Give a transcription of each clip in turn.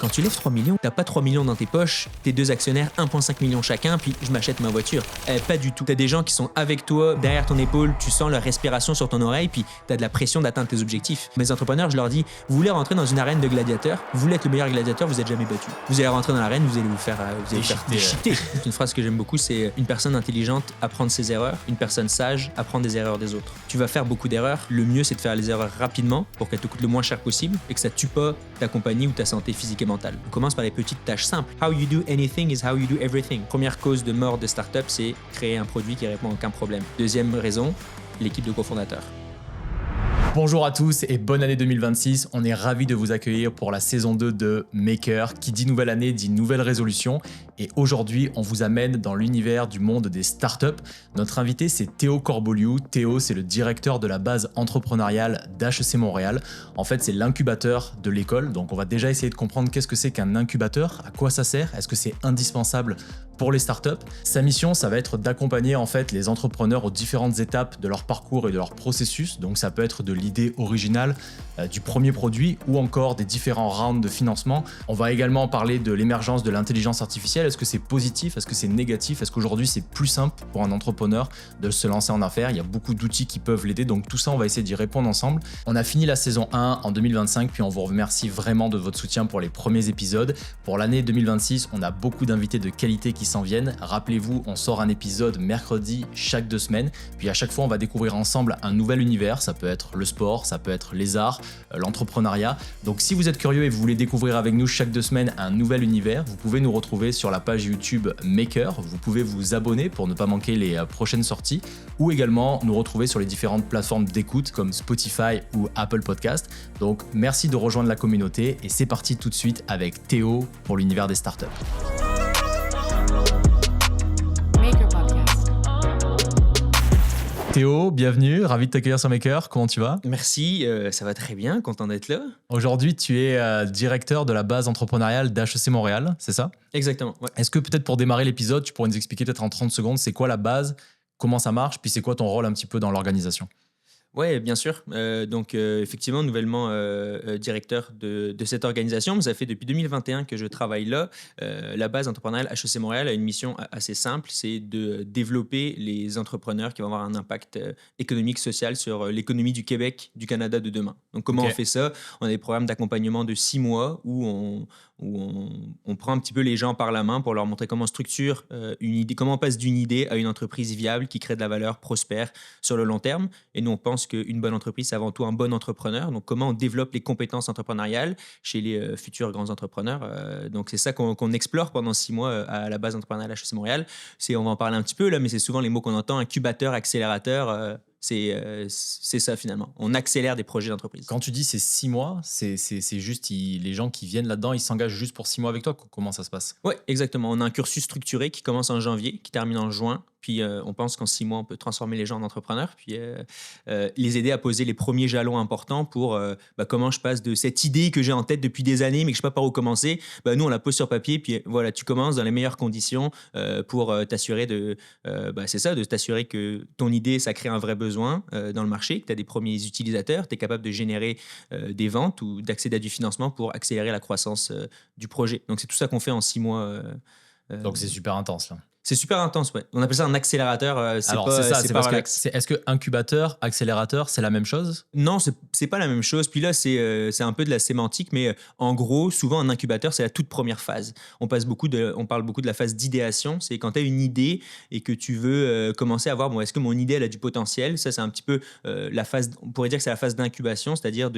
Quand tu lèves 3 millions, t'as pas 3 millions dans tes poches, tes deux actionnaires 1,5 million chacun, puis je m'achète ma voiture. Pas du tout. T'as des gens qui sont avec toi, derrière ton épaule, tu sens leur respiration sur ton oreille, puis t'as de la pression d'atteindre tes objectifs. Mes entrepreneurs, je leur dis, vous voulez rentrer dans une arène de gladiateurs, vous voulez être le meilleur gladiateur, vous êtes jamais battu. Vous allez rentrer dans l'arène, vous allez vous faire déchiqueter. Une phrase que j'aime beaucoup, c'est une personne intelligente apprend de ses erreurs, une personne sage apprend des erreurs des autres. Tu vas faire beaucoup d'erreurs, le mieux c'est de faire les erreurs rapidement pour qu'elles te coûtent le moins cher possible et que ça tue pas ta compagnie ou ta santé physique et mentale. On commence par les petites tâches simples. How you do anything is how you do everything. Première cause de mort de start-up, c'est créer un produit qui répond à aucun problème. Deuxième raison, l'équipe de cofondateurs. Bonjour à tous et bonne année 2026. On est ravis de vous accueillir pour la saison 2 de Maker. Qui dit nouvelle année dit nouvelle résolution. Et aujourd'hui, on vous amène dans l'univers du monde des startups. Notre invité, c'est Théo Corboliou. Théo, c'est le directeur de la base entrepreneuriale d'HEC Montréal. En fait, c'est l'incubateur de l'école. Donc, on va déjà essayer de comprendre qu'est-ce que c'est qu'un incubateur, à quoi ça sert, est-ce que c'est indispensable pour les startups. Sa mission, ça va être d'accompagner en fait les entrepreneurs aux différentes étapes de leur parcours et de leur processus. Donc, ça peut être de l'idée originale du premier produit ou encore des différents rounds de financement. On va également parler de l'émergence de l'intelligence artificielle. Est-ce que c'est positif? Est-ce que c'est négatif? Est-ce qu'aujourd'hui c'est plus simple pour un entrepreneur de se lancer en affaires? Il y a beaucoup d'outils qui peuvent l'aider, donc tout ça on va essayer d'y répondre ensemble. On a fini la saison 1 en 2025, puis on vous remercie vraiment de votre soutien pour les premiers épisodes. Pour l'année 2026, on a beaucoup d'invités de qualité qui s'en viennent. Rappelez-vous, on sort un épisode mercredi chaque 2 semaines, puis à chaque fois on va découvrir ensemble un nouvel univers. Ça peut être le sport, ça peut être les arts, l'entrepreneuriat. Donc si vous êtes curieux et vous voulez découvrir avec nous chaque 2 semaines un nouvel univers, vous pouvez nous retrouver sur la page YouTube Maker. Vous pouvez vous abonner pour ne pas manquer les prochaines sorties ou également nous retrouver sur les différentes plateformes d'écoute comme Spotify ou Apple Podcast. Donc merci de rejoindre la communauté et c'est parti tout de suite avec Théo pour l'univers des startups. Théo, bienvenue, ravi de t'accueillir sur Maker, comment tu vas? Merci, ça va très bien, content d'être là. Aujourd'hui, tu es directeur de la base entrepreneuriale d'HEC Montréal, c'est ça? Exactement, ouais. Est-ce que peut-être pour démarrer l'épisode, tu pourrais nous expliquer peut-être en 30 secondes, c'est quoi la base, comment ça marche, puis c'est quoi ton rôle un petit peu dans l'organisation? Oui, bien sûr. Effectivement, nouvellement directeur de cette organisation. Ça fait depuis 2021 que je travaille là. La base entrepreneuriale HEC Montréal a une mission assez simple, c'est de développer les entrepreneurs qui vont avoir un impact économique, social sur l'économie du Québec, du Canada de demain. Donc, comment on fait ça? On a des programmes d'accompagnement de 6 mois où on prend un petit peu les gens par la main pour leur montrer comment on structure une idée, comment on passe d'une idée à une entreprise viable qui crée de la valeur, prospère sur le long terme. Et nous, on pense qu'une bonne entreprise, c'est avant tout un bon entrepreneur. Donc, comment on développe les compétences entrepreneuriales chez les futurs grands entrepreneurs. Donc, c'est ça qu'on explore pendant 6 mois à la base entrepreneuriale HEC Montréal. On va en parler un petit peu là, mais c'est souvent les mots qu'on entend, incubateur, accélérateur. C'est ça finalement. On accélère des projets d'entreprise. Quand tu dis c'est 6 mois, c'est juste les gens qui viennent là-dedans, ils s'engagent juste pour 6 mois avec toi. Comment ça se passe? Oui, exactement. On a un cursus structuré qui commence en janvier, qui termine en juin. Puis on pense qu'en 6 mois, on peut transformer les gens en entrepreneurs, puis les aider à poser les premiers jalons importants pour comment je passe de cette idée que j'ai en tête depuis des années, mais que je ne sais pas par où commencer. Nous, on la pose sur papier, puis voilà, tu commences dans les meilleures conditions pour t'assurer c'est ça, de t'assurer que ton idée, ça crée un vrai besoin dans le marché, que tu as des premiers utilisateurs, tu es capable de générer des ventes ou d'accéder à du financement pour accélérer la croissance du projet. Donc, c'est tout ça qu'on fait en 6 mois. Donc, c'est super intense là. C'est super intense, ouais. On appelle ça un accélérateur. Est-ce que incubateur, accélérateur, c'est la même chose? Non, c'est pas la même chose. Puis là, c'est un peu de la sémantique, mais en gros, souvent, un incubateur, c'est la toute première phase. On parle beaucoup de la phase d'idéation. C'est quand tu as une idée et que tu veux commencer à voir, est-ce que mon idée, elle a du potentiel? Ça, c'est un petit peu la phase, on pourrait dire que c'est la phase d'incubation, c'est-à-dire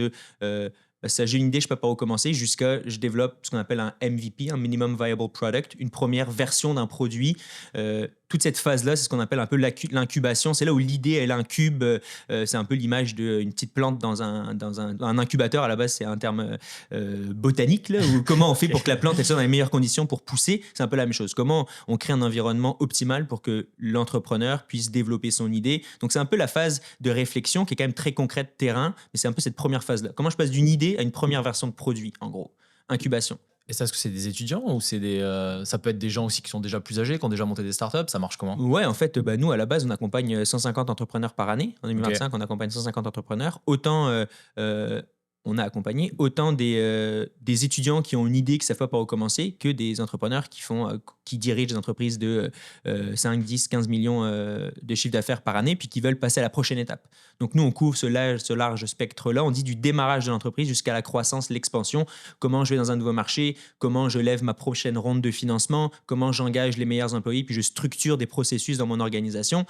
ça, j'ai une idée, je ne sais pas par où commencer, jusqu'à je développe ce qu'on appelle un MVP, un Minimum Viable Product, une première version d'un produit. Toute cette phase-là, c'est ce qu'on appelle un peu l'incubation. C'est là où l'idée, elle incube. C'est un peu l'image d'une petite plante dans un incubateur. À la base, c'est un terme botanique, là, où comment on fait pour que la plante elle soit dans les meilleures conditions pour pousser. C'est un peu la même chose. Comment on crée un environnement optimal pour que l'entrepreneur puisse développer son idée. Donc, c'est un peu la phase de réflexion qui est quand même très concrète terrain, mais c'est un peu cette première phase-là. Comment je passe d'une idée à une première version de produit, en gros. Incubation. Et ça, est-ce que c'est des étudiants ou ça peut être des gens aussi qui sont déjà plus âgés, qui ont déjà monté des startups? Ça marche comment? Ouais, en fait, nous, à la base, on accompagne 150 entrepreneurs par année. En 2025, on accompagne 150 entrepreneurs. Autant on a accompagné autant des étudiants qui ont une idée qui ne savent pas par où commencer que des entrepreneurs qui dirigent des entreprises de 5, 10, 15 millions de chiffre d'affaires par année puis qui veulent passer à la prochaine étape. Donc, nous, on couvre ce large spectre-là. On dit du démarrage de l'entreprise jusqu'à la croissance, l'expansion, comment je vais dans un nouveau marché, comment je lève ma prochaine ronde de financement, comment j'engage les meilleurs employés puis je structure des processus dans mon organisation.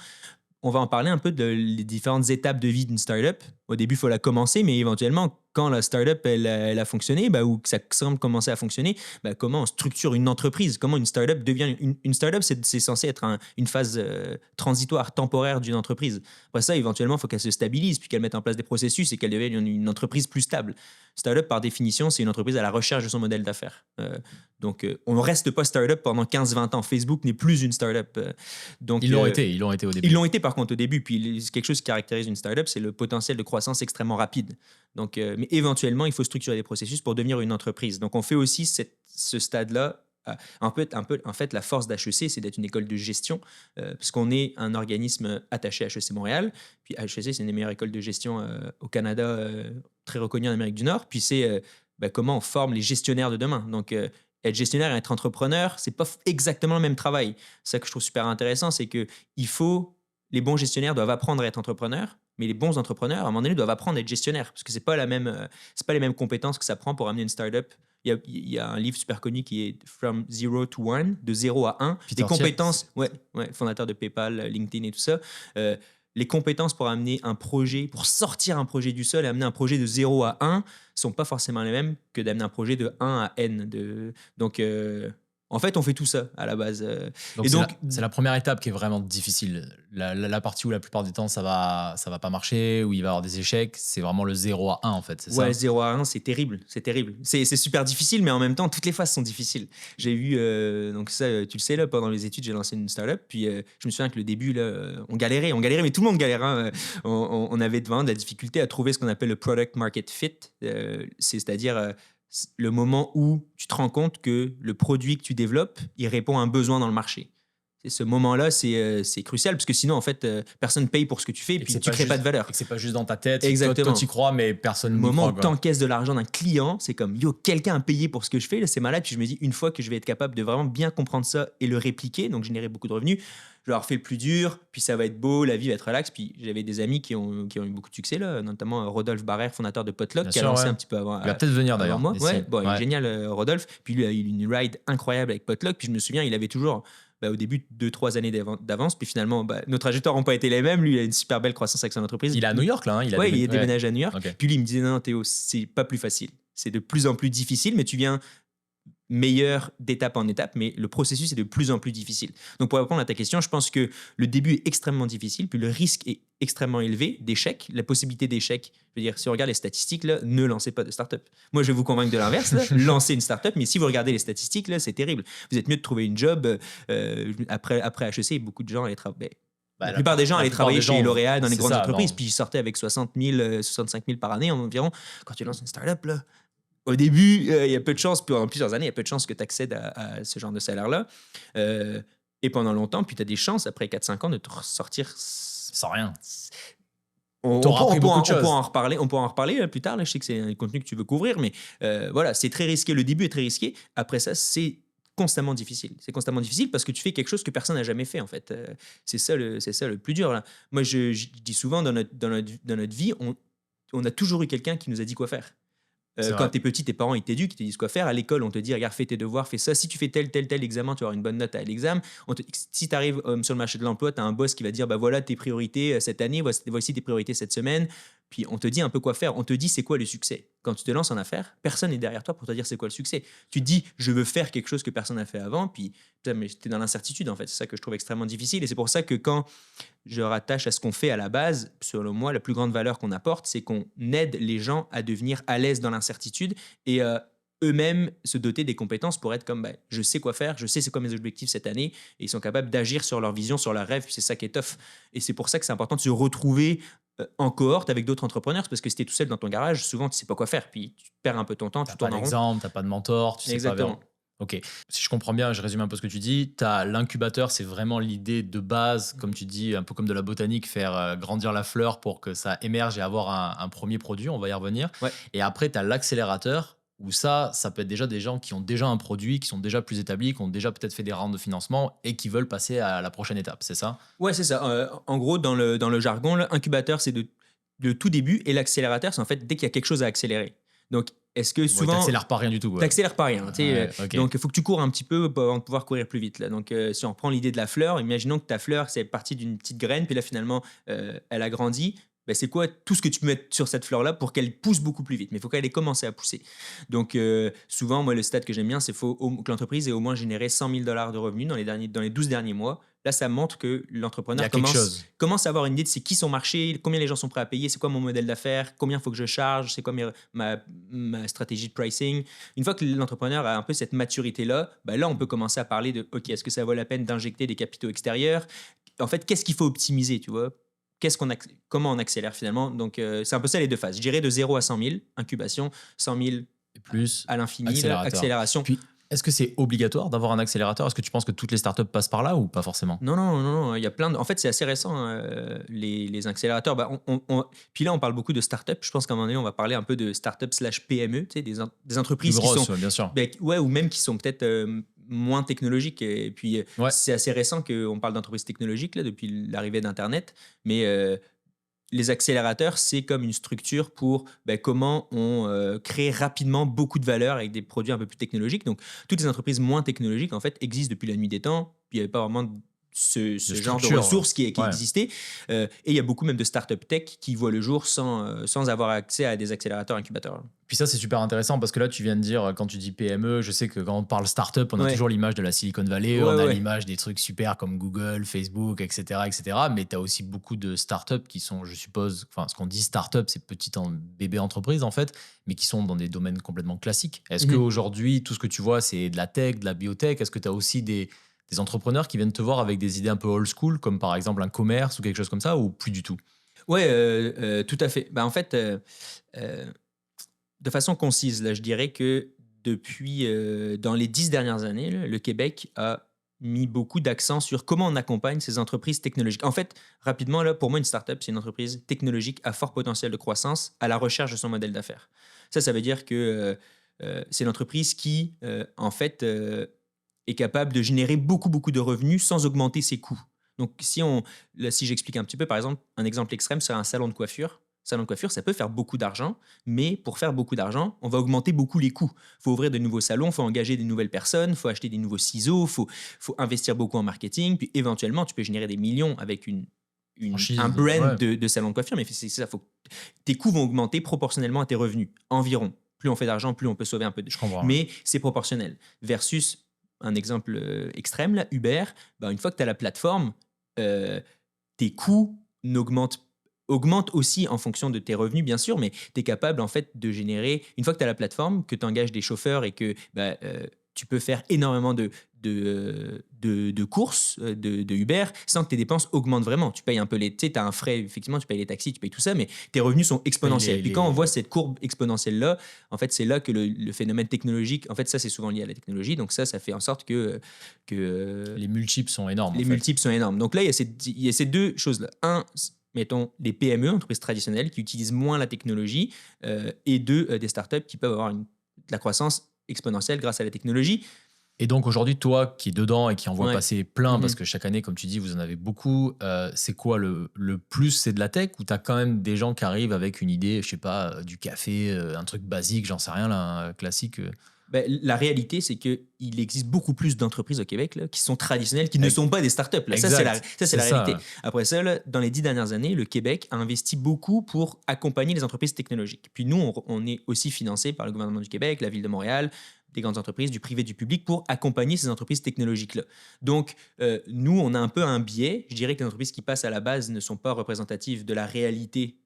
On va en parler un peu les différentes étapes de vie d'une startup. Au début, il faut la commencer, mais éventuellement, quand la startup elle a fonctionné ou que ça semble commencer à fonctionner, comment on structure une entreprise, comment une startup devient une startup, c'est censé être une phase transitoire, temporaire d'une entreprise. Après ça, éventuellement, il faut qu'elle se stabilise, puis qu'elle mette en place des processus et qu'elle devienne une entreprise plus stable. Startup, par définition, c'est une entreprise à la recherche de son modèle d'affaires. Donc, on ne reste pas startup pendant 15-20 ans. Facebook n'est plus une startup. Ils l'ont été au début. Ils l'ont été par contre au début. Puis quelque chose qui caractérise une startup, c'est le potentiel de croissance extrêmement rapide. Donc, mais éventuellement, il faut structurer des processus pour devenir une entreprise. Donc, on fait aussi ce stade-là. En fait, la force d'HEC, c'est d'être une école de gestion, parce qu'on est un organisme attaché à HEC Montréal. Puis HEC, c'est une des meilleures écoles de gestion au Canada, très reconnue en Amérique du Nord. Puis c'est comment on forme les gestionnaires de demain. Donc, être gestionnaire et être entrepreneur, c'est pas exactement le même travail. C'est ça que je trouve super intéressant, c'est que les bons gestionnaires doivent apprendre à être entrepreneurs, mais les bons entrepreneurs, à un moment donné, doivent apprendre à être gestionnaires, parce que c'est pas les mêmes compétences que ça prend pour amener une startup. Il y a un livre super connu qui est From Zero to One, de 0 à 1. Peter Les compétences, fondateur de PayPal, LinkedIn et tout ça. Les compétences pour amener un projet, pour sortir un projet du sol et amener un projet de 0 à 1 sont pas forcément les mêmes que d'amener un projet de 1 à N. Donc, en fait, on fait tout ça à la base. Donc, c'est la première étape qui est vraiment difficile. La partie où la plupart du temps, ça va pas marcher, où il va y avoir des échecs, c'est vraiment le 0 à 1 en fait, c'est ça? Ouais, 0 à 1, c'est terrible. C'est terrible. C'est super difficile, mais en même temps, toutes les phases sont difficiles. J'ai vu, donc ça, tu le sais, là, pendant les études, j'ai lancé une startup. Puis je me souviens que le début, là, on galérait, mais tout le monde galère. Hein. On avait vraiment de la difficulté à trouver ce qu'on appelle le product market fit, c'est-à-dire le moment où tu te rends compte que le produit que tu développes, il répond à un besoin dans le marché. Et ce moment-là, c'est crucial, parce que sinon, en fait, personne ne paye pour ce que tu fais, et puis tu ne crées pas de valeur. Et que c'est pas juste dans ta tête. Exactement. Toi, tu y crois, mais personne n'y croit. Le moment où tu encaisses de l'argent d'un client, c'est comme, yo, quelqu'un a payé pour ce que je fais, là, c'est malade. Puis je me dis, une fois que je vais être capable de vraiment bien comprendre ça et le répliquer, donc générer beaucoup de revenus, je leur fais le plus dur, puis ça va être beau, la vie va être relax. Puis j'avais des amis qui ont eu beaucoup de succès, là, notamment Rodolphe Barrère, fondateur de Potluck, qui a lancé un petit peu avant. Il va peut-être venir d'ailleurs. Moi. Il est génial, Rodolphe. Puis lui, il a eu une ride incroyable avec Potluck. Puis je me souviens, il avait toujours, au début, 2-3 années d'avance. Puis finalement, nos trajectoires n'ont pas été les mêmes. Lui, il a une super belle croissance avec son entreprise. Il est à New York, là. Il est déménagé à New York. Okay. Puis lui, il me disait, non, Théo, c'est pas plus facile. C'est de plus en plus difficile, mais tu viens meilleur d'étape en étape, mais le processus est de plus en plus difficile. Donc, pour répondre à ta question, je pense que le début est extrêmement difficile, puis le risque est extrêmement élevé d'échec. La possibilité d'échec, je veux dire, si on regarde les statistiques, là, ne lancez pas de start-up. Moi, je vais vous convaincre de l'inverse, là, lancez une start-up, mais si vous regardez les statistiques, là, c'est terrible. Vous êtes mieux de trouver une job. Après HEC, beaucoup de gens allaient travailler. La plupart des gens allaient travailler chez L'Oréal dans les grandes entreprises, puis ils sortaient avec 60 000, 65 000 par année environ. Quand tu lances une start-up, là, au début, il y a peu de chances, puis en plusieurs années, il y a peu de chances que tu accèdes à ce genre de salaire-là. Et pendant longtemps, puis tu as des chances, après 4-5 ans, de te ressortir sans rien. On pourra en reparler plus tard. Là. Je sais que c'est un contenu que tu veux couvrir, mais voilà, c'est très risqué. Le début est très risqué. Après ça, c'est constamment difficile. C'est constamment difficile parce que tu fais quelque chose que personne n'a jamais fait, en fait. C'est ça le plus dur. Là. Moi, je dis souvent, dans notre vie, on a toujours eu quelqu'un qui nous a dit quoi faire. Quand t'es petit, tes parents ils t'éduquent, ils te disent quoi faire. À l'école, on te dit regarde, fais tes devoirs, fais ça. Si tu fais tel examen, tu vas avoir une bonne note à l'examen. Si tu arrives sur le marché de l'emploi, tu as un boss qui va dire bah voilà tes priorités cette année, voici tes priorités cette semaine. Puis on te dit un peu quoi faire. On te dit c'est quoi le succès. Quand tu te lances en affaires, personne n'est derrière toi pour te dire c'est quoi le succès. Tu te dis je veux faire quelque chose que personne n'a fait avant. Puis tu es dans l'incertitude en fait. C'est ça que je trouve extrêmement difficile. Et c'est pour ça que quand je rattache à ce qu'on fait à la base, selon moi, la plus grande valeur qu'on apporte, c'est qu'on aide les gens à devenir à l'aise dans l'incertitude et eux-mêmes se doter des compétences pour être comme je sais quoi faire, je sais c'est quoi mes objectifs cette année, et ils sont capables d'agir sur leur vision, sur leurs rêves. C'est ça qui est tough. Et c'est pour ça que c'est important de se retrouver en cohorte avec d'autres entrepreneurs, parce que si t'es tout seul dans ton garage, souvent tu sais pas quoi faire, puis tu perds un peu ton temps, tu tournes en rond. T'as pas d'exemple, t'as pas de mentor, tu sais pas. Ok. Si je comprends bien, je résume un peu ce que tu dis. T'as l'incubateur, c'est vraiment l'idée de base, comme tu dis, un peu comme de la botanique, faire grandir la fleur pour que ça émerge et avoir un premier produit. On va y revenir. Ouais. Et après, tu as l'accélérateur, où ça peut être déjà des gens qui ont déjà un produit, qui sont déjà plus établis, qui ont déjà peut-être fait des rounds de financement et qui veulent passer à la prochaine étape. C'est ça? Ouais, c'est ça. En gros, dans le jargon, l'incubateur, c'est de le tout début et l'accélérateur, c'est en fait dès qu'il y a quelque chose à accélérer. Donc, est-ce que Ouais, souvent, t'accélères pas rien du tout. Ouais. t'accélères pas rien, tu sais, Ouais, ok. donc il faut que tu cours un petit peu avant de pouvoir courir plus vite là. Donc si on reprend l'idée de la fleur, imaginons que ta fleur c'est parti d'une petite graine puis là finalement elle a grandi. Ben, c'est quoi tout ce que tu peux mettre sur cette fleur là pour qu'elle pousse beaucoup plus vite, mais il faut qu'elle ait commencé à pousser. Donc souvent moi le stat que j'aime bien c'est que l'entreprise ait au moins généré 100 000 dollars de revenus dans les 12 derniers mois. Là ça montre que Il y l'entrepreneur a quelque chose. commence à avoir une idée de c'est qui son marché, combien les gens sont prêts à payer, c'est quoi mon modèle d'affaires, combien il faut que je charge, c'est quoi ma stratégie de pricing. Une fois que l'entrepreneur a un peu cette maturité-là, ben là, on peut commencer à parler de, OK, est-ce que ça vaut la peine d'injecter des capitaux extérieurs? En fait, qu'est-ce qu'il faut optimiser, tu vois? Comment on accélère finalement? Donc, c'est un peu ça les deux phases. Je dirais de 0 à 100 000, incubation, 100 000 Et plus à l'infini, là, accélérateur. accélération. Puis, est-ce que c'est obligatoire d'avoir un accélérateur? Est-ce que tu penses que toutes les startups passent par là ou pas forcément? Non, non, non, non, il y a plein de... En fait, c'est assez récent, hein, les accélérateurs. Bah, Puis là, on parle beaucoup de startups. Je pense qu'à un moment donné, on va parler un peu de startups slash PME, tu sais, des Plus entreprises qui sont... grosse, ouais, bien sûr. Ben, ouais, ou même qui sont peut-être moins technologiques. Et puis, Ouais. c'est assez récent qu'on parle d'entreprises technologiques, là, depuis l'arrivée d'Internet. Mais les accélérateurs, c'est comme une structure pour ben, comment on crée rapidement beaucoup de valeur avec des produits un peu plus technologiques. Donc, toutes les entreprises moins technologiques, en fait, existent depuis la nuit des temps. Puis, il n'y avait pas vraiment De ce genre de structure. ressources qui Ouais. existaient. Et il y a beaucoup même de startup tech qui voient le jour sans avoir accès à des accélérateurs incubateurs. Puis ça, c'est super intéressant parce que là, tu viens de dire, quand tu dis PME, je sais que quand on parle startup, on a Ouais, toujours l'image de la Silicon Valley, ouais, on a ouais. l'image des trucs super comme Google, Facebook, etc. etc. Mais tu as aussi beaucoup de startups qui sont, je suppose, enfin, ce qu'on dit startup, c'est petite bébé entreprise en fait, mais qui sont dans des domaines complètement classiques. Est-ce Mhm. qu'aujourd'hui, tout ce que tu vois, c'est de la tech, de la biotech? Est-ce que tu as aussi des entrepreneurs qui viennent te voir avec des idées un peu old school, comme par exemple un commerce ou quelque chose comme ça, ou plus du tout? Ouais, tout à fait. Bah, en fait, euh, de façon concise, là, je dirais que depuis, dans les 10 dernières années, là, le Québec a mis beaucoup d'accent sur comment on accompagne ces entreprises technologiques. En fait, rapidement, là, pour moi, une startup, c'est une entreprise technologique à fort potentiel de croissance à la recherche de son modèle d'affaires. Ça veut dire que c'est l'entreprise qui, en fait, est capable de générer beaucoup, beaucoup de revenus sans augmenter ses coûts. Donc, si j'explique un petit peu, par exemple, un exemple extrême, c'est un salon de coiffure. Salon de coiffure, ça peut faire beaucoup d'argent, mais pour faire beaucoup d'argent, on va augmenter beaucoup les coûts. Il faut ouvrir de nouveaux salons, il faut engager des nouvelles personnes, il faut acheter des nouveaux ciseaux, faut investir beaucoup en marketing, puis éventuellement, tu peux générer des millions avec un Franchise, brand ouais, de salon de coiffure, mais c'est ça, tes coûts vont augmenter proportionnellement à tes revenus, environ. Plus on fait d'argent, plus on peut sauver un peu de... je comprends. Ouais. Mais c'est proportionnel. Versus un exemple extrême, là, Uber, ben, une fois que tu as la plateforme, euh, tes coûts augmentent aussi en fonction de tes revenus, bien sûr, mais tu es capable en fait de générer, une fois que tu as la plateforme, que tu engages des chauffeurs et que bah, tu peux faire énormément de courses de Uber sans que tes dépenses augmentent vraiment. Tu payes un peu tu sais, tu as un frais, effectivement, tu payes les taxis, tu payes tout ça, mais tes revenus sont Tu payes exponentiels. Puis quand on voit cette courbe exponentielle-là, en fait, c'est là que le phénomène technologique, en fait, ça, c'est souvent lié à la technologie, donc ça fait en sorte que les multiples sont énormes en les fait. multiples sont énormes. Donc là, il y a ces deux choses-là. Un, mettons, les PME, entreprises traditionnelles, qui utilisent moins la technologie, et deux, des startups qui peuvent avoir de la croissance exponentielle grâce à la technologie. Et donc aujourd'hui, toi qui es dedans et qui en vois Ouais. passer plein, parce Mhm. que chaque année, comme tu dis, vous en avez beaucoup, c'est quoi le plus? C'est de la tech ou tu as quand même des gens qui arrivent avec une idée, je sais pas, du café, un truc basique, j'en sais rien, là, un classique Ben, la réalité, c'est qu'il existe beaucoup plus d'entreprises au Québec là, qui sont traditionnelles, qui ne Ex- sont pas des startups. Là. Exact, Ça, c'est c'est la réalité. ça. Après ça, là, dans les 10 dernières années, le Québec a investi beaucoup pour accompagner les entreprises technologiques. Puis nous, on est aussi financé par le gouvernement du Québec, la ville de Montréal, des grandes entreprises, du privé, du public, pour accompagner ces entreprises technologiques-là. Donc, nous, on a un peu un biais. Je dirais que les entreprises qui passent à la base ne sont pas représentatives de la réalité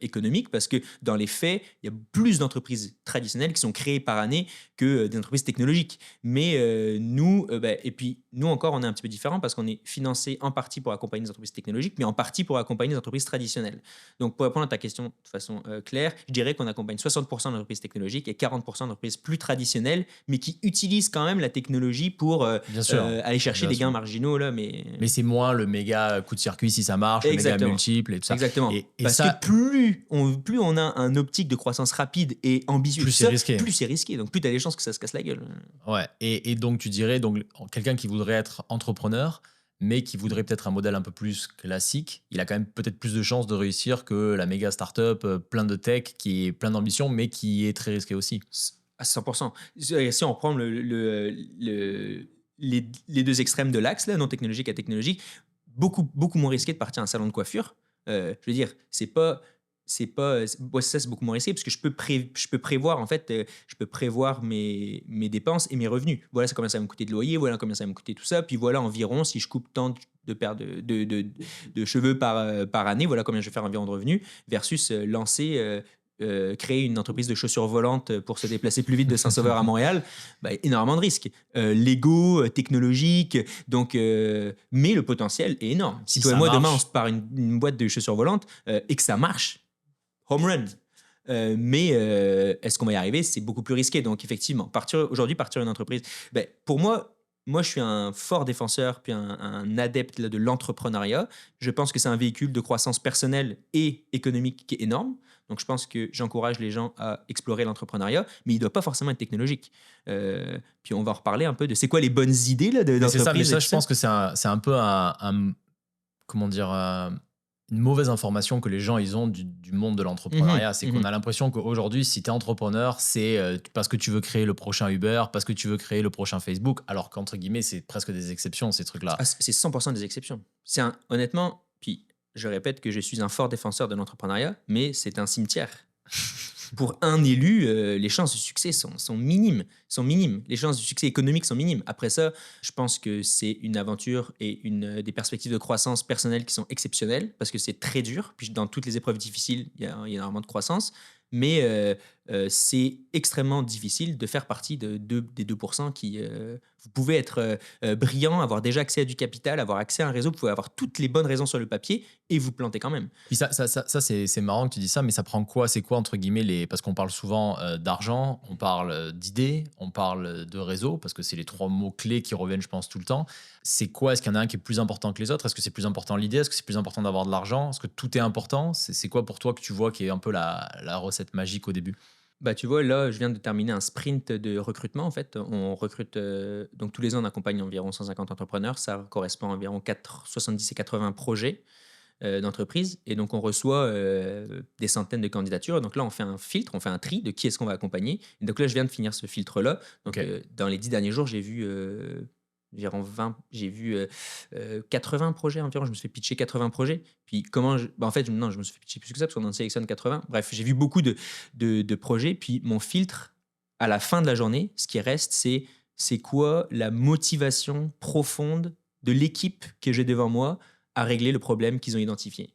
économique parce que dans les faits, il y a plus d'entreprises traditionnelles qui sont créées par année que des entreprises technologiques. Mais nous, et puis nous encore, on est un petit peu différent parce qu'on est financé en partie pour accompagner les entreprises technologiques, mais en partie pour accompagner les entreprises traditionnelles. Donc pour répondre à ta question de façon claire, je dirais qu'on accompagne 60% d'entreprises technologiques et 40% d'entreprises plus traditionnelles, mais qui utilisent quand même la technologie pour Bien sûr, aller chercher bien des sûr. gains marginaux là, mais Mais c'est moins le méga coup de circuit si ça marche, le méga exactement. multiple et tout ça. Exactement. Et Parce que ça, plus on a un optique de croissance rapide et ambitieux, plus tout c'est ça, risqué. plus c'est risqué. Donc plus tu as des chances que ça se casse la gueule. Ouais. Et donc, tu dirais, donc, quelqu'un qui voudrait être entrepreneur, mais qui voudrait peut-être un modèle un peu plus classique, il a quand même peut-être plus de chances de réussir que la méga startup plein de tech, qui est plein d'ambition, mais qui est très risqué aussi. À 100%. Si on prend les deux extrêmes de l'axe, là, non technologique à technologique, beaucoup moins risqué de partir à un salon de coiffure. Je veux dire, ouais, ça, c'est beaucoup moins risqué parce que je peux prévoir, en fait, je peux prévoir mes dépenses et mes revenus. Voilà, c'est combien ça va me coûter de loyer, voilà combien ça va me coûter tout ça. Puis voilà, environ, si je coupe tant de paires de cheveux par année, voilà combien je vais faire environ de revenus, versus créer une entreprise de chaussures volantes pour se déplacer plus vite de Saint-Sauveur à Montréal, énormément de risques. Légaux, technologiques, donc, mais le potentiel est énorme. Si Si toi et ça moi, demain, on marche, se part une boîte de chaussures volantes et que ça marche, home run. Mais est-ce qu'on va y arriver? C'est beaucoup plus risqué. Donc, effectivement, aujourd'hui, partir une entreprise, pour moi, je suis un fort défenseur puis un adepte là, de l'entrepreneuriat. Je pense que c'est un véhicule de croissance personnelle et économique qui est énorme. Donc, je pense que j'encourage les gens à explorer l'entrepreneuriat, mais il ne doit pas forcément être technologique. Puis, on va en reparler un peu de c'est quoi les bonnes idées là, mais c'est ça, mais d'entreprise et ça, tout je ça. pense que c'est un peu comment dire, une mauvaise information que les gens ils ont du monde de Mhm, l'entrepreneuriat. C'est qu'on mhm. a l'impression qu'aujourd'hui, si tu es entrepreneur, c'est parce que tu veux créer le prochain Uber, parce que tu veux créer le prochain Facebook, alors qu'entre guillemets, c'est presque des exceptions, ces trucs-là. Ah, c'est 100% des exceptions. Honnêtement, puis je répète que je suis un fort défenseur de l'entrepreneuriat, mais c'est un cimetière. Pour un élu, les chances de succès sont minimes, sont minimes. Les chances de succès économique sont minimes. Après ça, je pense que c'est une aventure et des perspectives de croissance personnelle qui sont exceptionnelles parce que c'est très dur. Puis dans toutes les épreuves difficiles, il y a énormément de croissance. Mais c'est extrêmement difficile de faire partie des 2% qui... vous pouvez être brillant, avoir déjà accès à du capital, avoir accès à un réseau, vous pouvez avoir toutes les bonnes raisons sur le papier et vous planter quand même. Puis ça c'est marrant que tu dis ça, mais ça prend quoi? C'est quoi, entre guillemets, parce qu'on parle souvent d'argent, on parle d'idées, on parle de réseau, parce que c'est les trois mots clés qui reviennent, je pense, tout le temps. C'est quoi? Est-ce qu'il y en a un qui est plus important que les autres? Est-ce que c'est plus important l'idée? Est-ce que c'est plus important d'avoir de l'argent? Est-ce que tout est important? C'est quoi pour toi que tu vois qui est un peu la recette magique au début? Tu vois, là, je viens de terminer un sprint de recrutement. En fait, on recrute, donc tous les ans, on accompagne environ 150 entrepreneurs. Ça correspond à environ 70 et 80 projets d'entreprise. Et donc, on reçoit des centaines de candidatures. Donc là, on fait un filtre, on fait un tri de qui est-ce qu'on va accompagner. Et donc là, je viens de finir ce filtre-là. Donc, Ok. dans les 10 derniers jours, j'ai vu 80 projets environ. Je me suis fait pitcher 80 projets. Puis en fait, non, je me suis fait pitcher plus que ça parce qu'on en sélectionne 80. Bref, j'ai vu beaucoup de projets. Puis mon filtre, à la fin de la journée, ce qui reste, c'est quoi la motivation profonde de l'équipe que j'ai devant moi à régler le problème qu'ils ont identifié.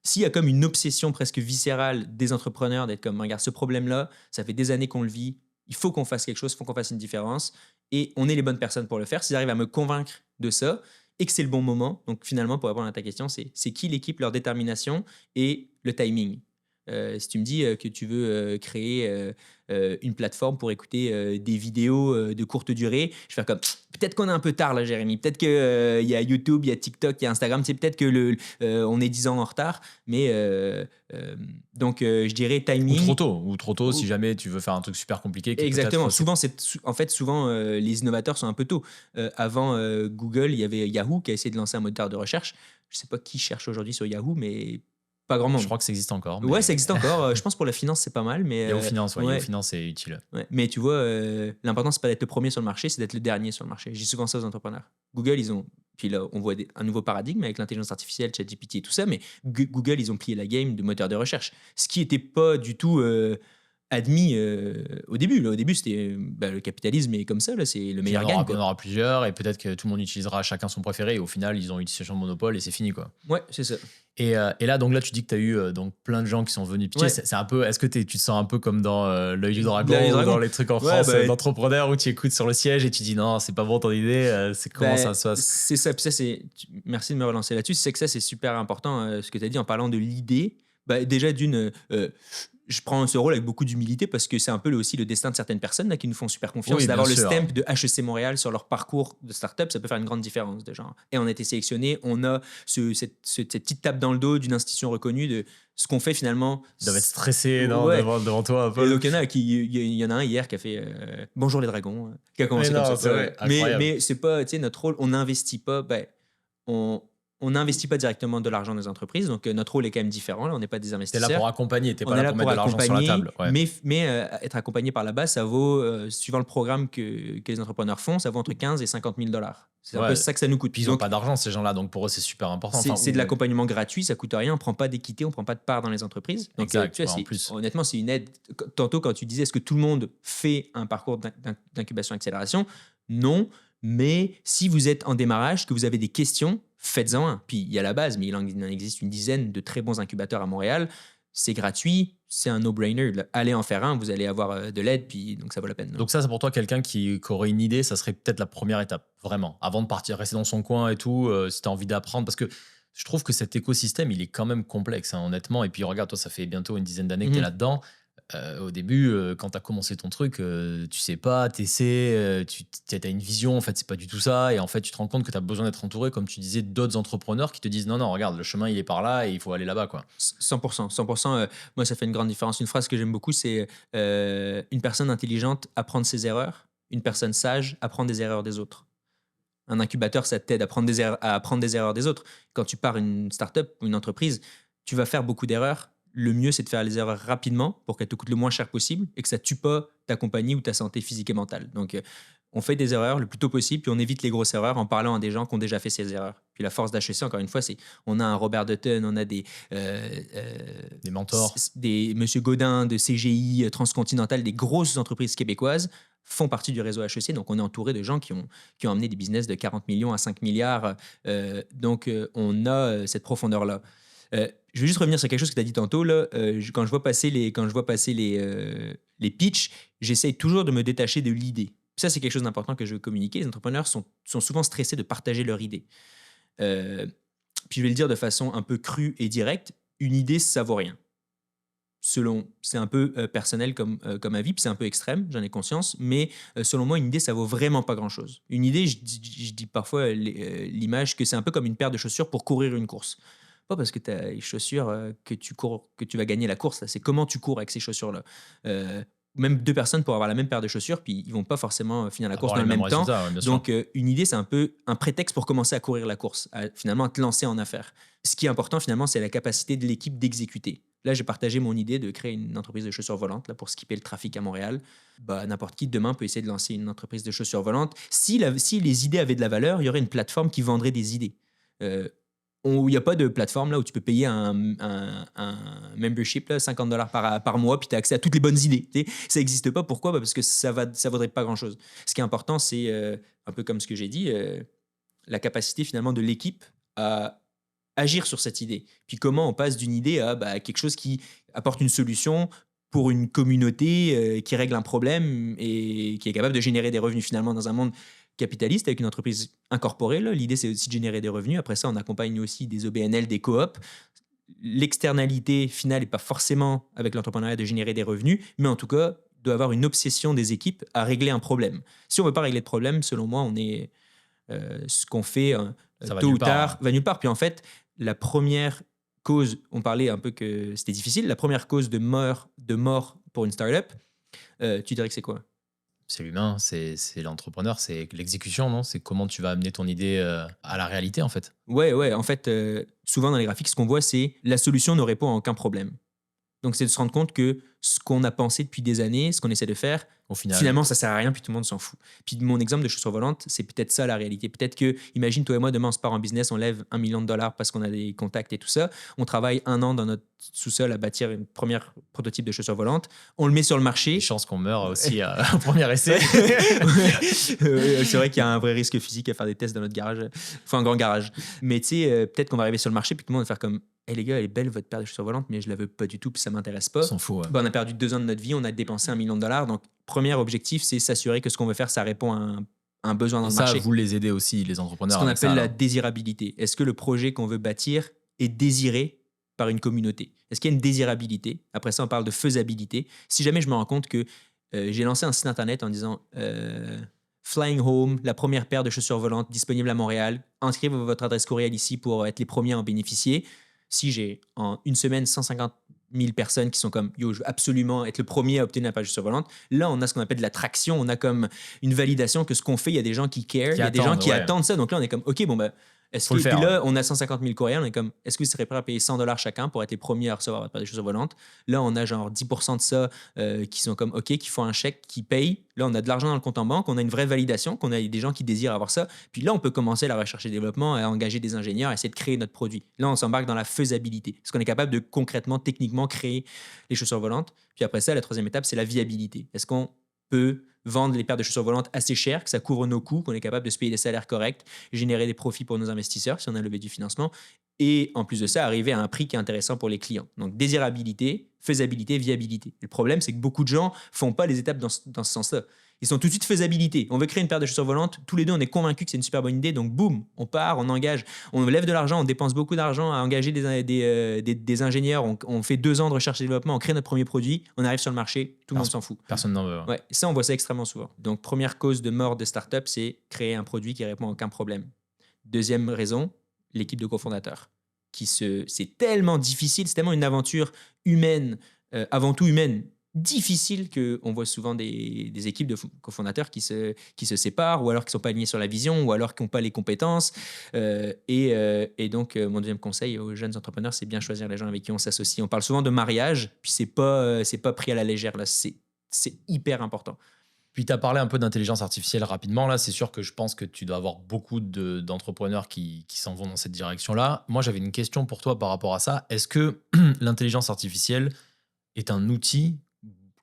S'il y a comme une obsession presque viscérale des entrepreneurs d'être comme, regarde, ce problème-là, ça fait des années qu'on le vit, il faut qu'on fasse quelque chose, il faut qu'on fasse une différence, et on est les bonnes personnes pour le faire. S'ils arrivent à me convaincre de ça, et que c'est le bon moment, donc finalement, pour répondre à ta question, c'est qui l'équipe, leur détermination et le timing. Si tu me dis que tu veux créer une plateforme pour écouter des vidéos de courte durée, je vais faire comme peut-être qu'on est un peu tard là, Jérémy. Peut-être qu'il y a YouTube, il y a TikTok, il y a Instagram. C'est peut-être que on est 10 ans en retard, mais donc je dirais timing. Ou trop tôt si jamais tu veux faire un truc super compliqué qui Exactement. peut-être. Souvent, les innovateurs sont un peu tôt. Avant Google, il y avait Yahoo qui a essayé de lancer un moteur de recherche. Je ne sais pas qui cherche aujourd'hui sur Yahoo, mais pas grand Je monde. crois que ça existe encore. Ouais, Mais ça existe encore. Je pense pour la finance, c'est pas mal, mais Yahoo Finance, ouais, Yahoo ouais, Finance, c'est utile. ouais. Mais tu vois, l'important c'est pas d'être le premier sur le marché, c'est d'être le dernier sur le marché. J'ai souvent ça aux entrepreneurs. Google, puis là, on voit un nouveau paradigme avec l'intelligence artificielle, ChatGPT et tout ça, mais Google, ils ont plié la game de moteur de recherche. Ce qui était pas du tout admis au début. Là, au début, c'était le capitalisme est comme ça, là, c'est le Puis meilleur gagne, il y en quoi. aura plusieurs et peut-être que tout le monde utilisera chacun son préféré et au final, ils ont une situation de monopole et c'est fini, quoi. Ouais, c'est ça. Et là, donc là, tu dis que tu as eu donc plein de gens qui sont venus pitcher. Ouais. C'est un peu, est-ce que tu te sens un peu comme dans L'œil du dragon L'Œil du ou dragon. dans les trucs en Ouais, France d'entrepreneurs où tu écoutes sur le siège et tu dis non, c'est pas bon ton idée, c'est comment ça se passe? C'est ça. Puis ça, merci de me relancer là-dessus. C'est que ça, c'est super important, ce que tu as dit en parlant de l'idée. Déjà, je prends ce rôle avec beaucoup d'humilité parce que c'est un peu aussi le destin de certaines personnes là, qui nous font super confiance. Oui, bien D'avoir le sûr. stamp de HEC Montréal sur leur parcours de start-up, ça peut faire une grande différence. De genre. Et on a été sélectionné, on a cette petite tape dans le dos d'une institution reconnue de ce qu'on fait finalement. Ils doivent être stressés non, Ouais. devant toi un peu. Et donc, il y en a un hier qui a fait Bonjour les dragons, qui a commencé Mais comme non, ça. c'est vrai, incroyable. Mais c'est pas, tu sais, notre rôle, on n'investit pas, on n'investit pas directement de l'argent dans les entreprises, donc notre rôle est quand même différent. Là, on n'est pas des T'es investisseurs. là pour accompagner, t'es On pas est là là pour pour mettre de l'argent sur la accompagner, table. Ouais. mais être accompagné par là-bas, ça vaut, suivant le programme que les entrepreneurs font, ça vaut entre 15 et 50 000 dollars. C'est un Ouais. peu ça que ça nous coûte. Puis ils n'ont Donc, pas d'argent, ces gens-là, donc pour eux, c'est super important. c'est de l'accompagnement gratuit, ça coûte rien, on prend pas d'équité, on prend pas de part dans les entreprises. Donc, Exact, tu vois, ouais, en plus. honnêtement, c'est une aide. Tantôt, quand tu disais est-ce que tout le monde fait un parcours d'incubation-accélération, non. Mais si vous êtes en démarrage, que vous avez des questions, faites-en un. Puis il y a la base, mais il en existe une dizaine de très bons incubateurs à Montréal. C'est gratuit, c'est un no-brainer. Allez en faire un, vous allez avoir de l'aide, puis donc ça vaut la peine. Donc ça, c'est pour toi, quelqu'un qui aurait une idée, ça serait peut-être la première étape, vraiment. Avant de partir, rester dans son coin et tout, si tu as envie d'apprendre. Parce que je trouve que cet écosystème, il est quand même complexe, hein, honnêtement. Et puis regarde, toi, ça fait bientôt une dizaine d'années que tu es là-dedans. Au début, quand tu as commencé ton truc, tu sais pas, tu essaies, tu as une vision, en fait, c'est pas du tout ça. Et en fait, tu te rends compte que tu as besoin d'être entouré, comme tu disais, d'autres entrepreneurs qui te disent non, non, regarde, le chemin, il est par là et il faut aller là-bas, quoi. 100%. 100%, moi, ça fait une grande différence. Une phrase que j'aime beaucoup, c'est une personne intelligente apprend de ses erreurs, une personne sage apprend des erreurs des autres. Un incubateur, ça t'aide à apprendre des erreurs des autres. Quand tu pars une startup ou une entreprise, tu vas faire beaucoup d'erreurs. Le mieux, c'est de faire les erreurs rapidement pour qu'elles te coûtent le moins cher possible et que ça tue pas ta compagnie ou ta santé physique et mentale. Donc, on fait des erreurs le plus tôt possible, puis on évite les grosses erreurs en parlant à des gens qui ont déjà fait ces erreurs. Puis la force d'HEC, encore une fois, c'est on a un Robert Dutton, on a des mentors. des Monsieur Godin de CGI, Transcontinental, des grosses entreprises québécoises font partie du réseau HEC. Donc, on est entouré de gens qui ont amené des business de 40 millions à 5 milliards. Donc, on a cette profondeur-là. Je veux juste revenir sur quelque chose que tu as dit tantôt. Là. Quand je vois passer les pitchs, j'essaye toujours de me détacher de l'idée. Ça, c'est quelque chose d'important que je veux communiquer. Les entrepreneurs sont souvent stressés de partager leur idée. Puis je vais le dire de façon un peu crue et directe, une idée, ça vaut rien. C'est un peu personnel comme avis, puis c'est un peu extrême, j'en ai conscience, mais selon moi, une idée, ça vaut vraiment pas grand-chose. Une idée, je dis parfois l'image que c'est un peu comme une paire de chaussures pour courir une course. Pas parce que tu as les chaussures que tu vas gagner la course, là. C'est comment tu cours avec ces chaussures-là. Même deux personnes pour avoir la même paire de chaussures, puis ils vont pas forcément finir la course dans le même temps. Ouais, Donc, une idée, c'est un peu un prétexte pour commencer à courir la course, finalement, à te lancer en affaires. Ce qui est important, finalement, c'est la capacité de l'équipe d'exécuter. Là, j'ai partagé mon idée de créer une entreprise de chaussures volantes là, pour skipper le trafic à Montréal. N'importe qui, demain, peut essayer de lancer une entreprise de chaussures volantes. Si les idées avaient de la valeur, il y aurait une plateforme qui vendrait des idées. Il n'y a pas de plateforme là où tu peux payer un membership, là, $50 par mois, puis tu as accès à toutes les bonnes idées. T'sais. Ça n'existe pas. Pourquoi? Parce que ça ne vaudrait pas grand-chose. Ce qui est important, c'est un peu comme ce que j'ai dit, la capacité finalement de l'équipe à agir sur cette idée. Puis comment on passe d'une idée à quelque chose qui apporte une solution pour une communauté qui règle un problème et qui est capable de générer des revenus finalement dans un monde capitaliste avec une entreprise incorporée. Là. L'idée, c'est aussi de générer des revenus. Après ça, on accompagne aussi des OBNL, des coops. L'externalité finale n'est pas forcément avec l'entrepreneuriat de générer des revenus, mais en tout cas, doit avoir une obsession des équipes à régler un problème. Si on ne veut pas régler de problème, selon moi, on est ce qu'on fait tôt ou tard va nulle part. Puis en fait, la première cause, on parlait un peu que c'était difficile, la première cause de mort pour une startup, tu dirais que c'est quoi? C'est l'humain, c'est l'entrepreneur, c'est l'exécution, non? C'est comment tu vas amener ton idée à la réalité, en fait. Ouais. En fait, souvent dans les graphiques, ce qu'on voit, c'est la solution ne répond à aucun problème. Donc, c'est de se rendre compte que ce qu'on a pensé depuis des années, ce qu'on essaie de faire, Au final, finalement, ça sert à rien, puis tout le monde s'en fout. Puis mon exemple de chaussures volantes, c'est peut-être ça la réalité. Peut-être que, imagine, toi et moi, demain, on se part en business, on lève 1 million de dollars parce qu'on a des contacts et tout ça. On travaille 1 an dans notre sous-sol à bâtir une première prototype de chaussures volantes. On le met sur le les marché. chances qu'on meure aussi au premier essai. C'est vrai qu'il y a un vrai risque physique à faire des tests dans notre garage. Enfin, un grand garage. Mais tu sais, peut-être qu'on va arriver sur le marché, puis tout le monde va faire comme hey les gars, elle est belle votre paire de chaussures volantes, mais je la veux pas du tout, puis ça m'intéresse On pas. s'en fout. Ouais. Ben, on a perdu 2 ans de notre vie, on a dépensé 1 million de dollars. Donc, premier objectif, c'est s'assurer que ce qu'on veut faire, ça répond à un besoin dans Et le ça, marché. vous les aidez aussi, les Ce entrepreneurs. qu'on avec appelle ça, la alors. désirabilité. Est-ce que le projet qu'on veut bâtir est désiré par une communauté? Est-ce qu'il y a une désirabilité? Après ça, on parle de faisabilité. Si jamais je me rends compte que j'ai lancé un site internet en disant Flying Home, la première paire de chaussures volantes disponible à Montréal, inscrivez votre adresse courriel ici pour être les premiers à en bénéficier. Si j'ai en une semaine 150 000 personnes qui sont comme yo, je veux absolument être le premier à obtenir la paire de chaussures volantes, là on a ce qu'on appelle de la traction, on a comme une validation que ce qu'on fait, il y a des gens qui care, il y a des gens qui attendent ça. Donc là on est comme ok, bon ben Faut le faire, puis là, on a 150 000 courriels. On est comme, est-ce que vous serez prêt à payer 100 dollars chacun pour être les premiers à recevoir votre paire de chaussures volantes? Là, on a genre 10% de ça qui sont comme, OK, qui font un chèque, qui payent. Là, on a de l'argent dans le compte en banque. On a une vraie validation, qu'on a des gens qui désirent avoir ça. Puis là, on peut commencer la recherche et développement, à engager des ingénieurs, à essayer de créer notre produit. Là, on s'embarque dans la faisabilité. Est-ce qu'on est capable de concrètement, techniquement créer les chaussures volantes? Puis après ça, la troisième étape, c'est la viabilité. Est-ce qu'on peut vendre les paires de chaussures volantes assez chères, que ça couvre nos coûts, qu'on est capable de se payer des salaires corrects, générer des profits pour nos investisseurs si on a levé du financement, et en plus de ça, arriver à un prix qui est intéressant pour les clients. Donc désirabilité, faisabilité, viabilité. Le problème, c'est que beaucoup de gens font pas les étapes dans ce sens-là. Ils sont tout de suite faisabilité. On veut créer une paire de chaussures volantes. Tous les deux, on est convaincus que c'est une super bonne idée. Donc, boum, on part, on engage, on lève de l'argent, on dépense beaucoup d'argent à engager des ingénieurs. On fait 2 ans de recherche et développement, on crée notre premier produit, on arrive sur le marché, tout le monde s'en fout. Personne n'en veut. Ouais, ça, on voit ça extrêmement souvent. Donc, première cause de mort de start-up, c'est créer un produit qui répond à aucun problème. Deuxième raison, l'équipe de cofondateurs. C'est tellement difficile, c'est tellement une aventure humaine, avant tout humaine, difficile qu'on voit souvent des équipes de cofondateurs qui se séparent, ou alors qui ne sont pas alignés sur la vision, ou alors qui n'ont pas les compétences. Et donc, mon deuxième conseil aux jeunes entrepreneurs, c'est bien choisir les gens avec qui on s'associe. On parle souvent de mariage, puis c'est pas pris à la légère, là. C'est hyper important. Puis tu as parlé un peu d'intelligence artificielle rapidement. Là, c'est sûr que je pense que tu dois avoir beaucoup d'entrepreneurs qui s'en vont dans cette direction-là. Moi, j'avais une question pour toi par rapport à ça. Est-ce que l'intelligence artificielle est un outil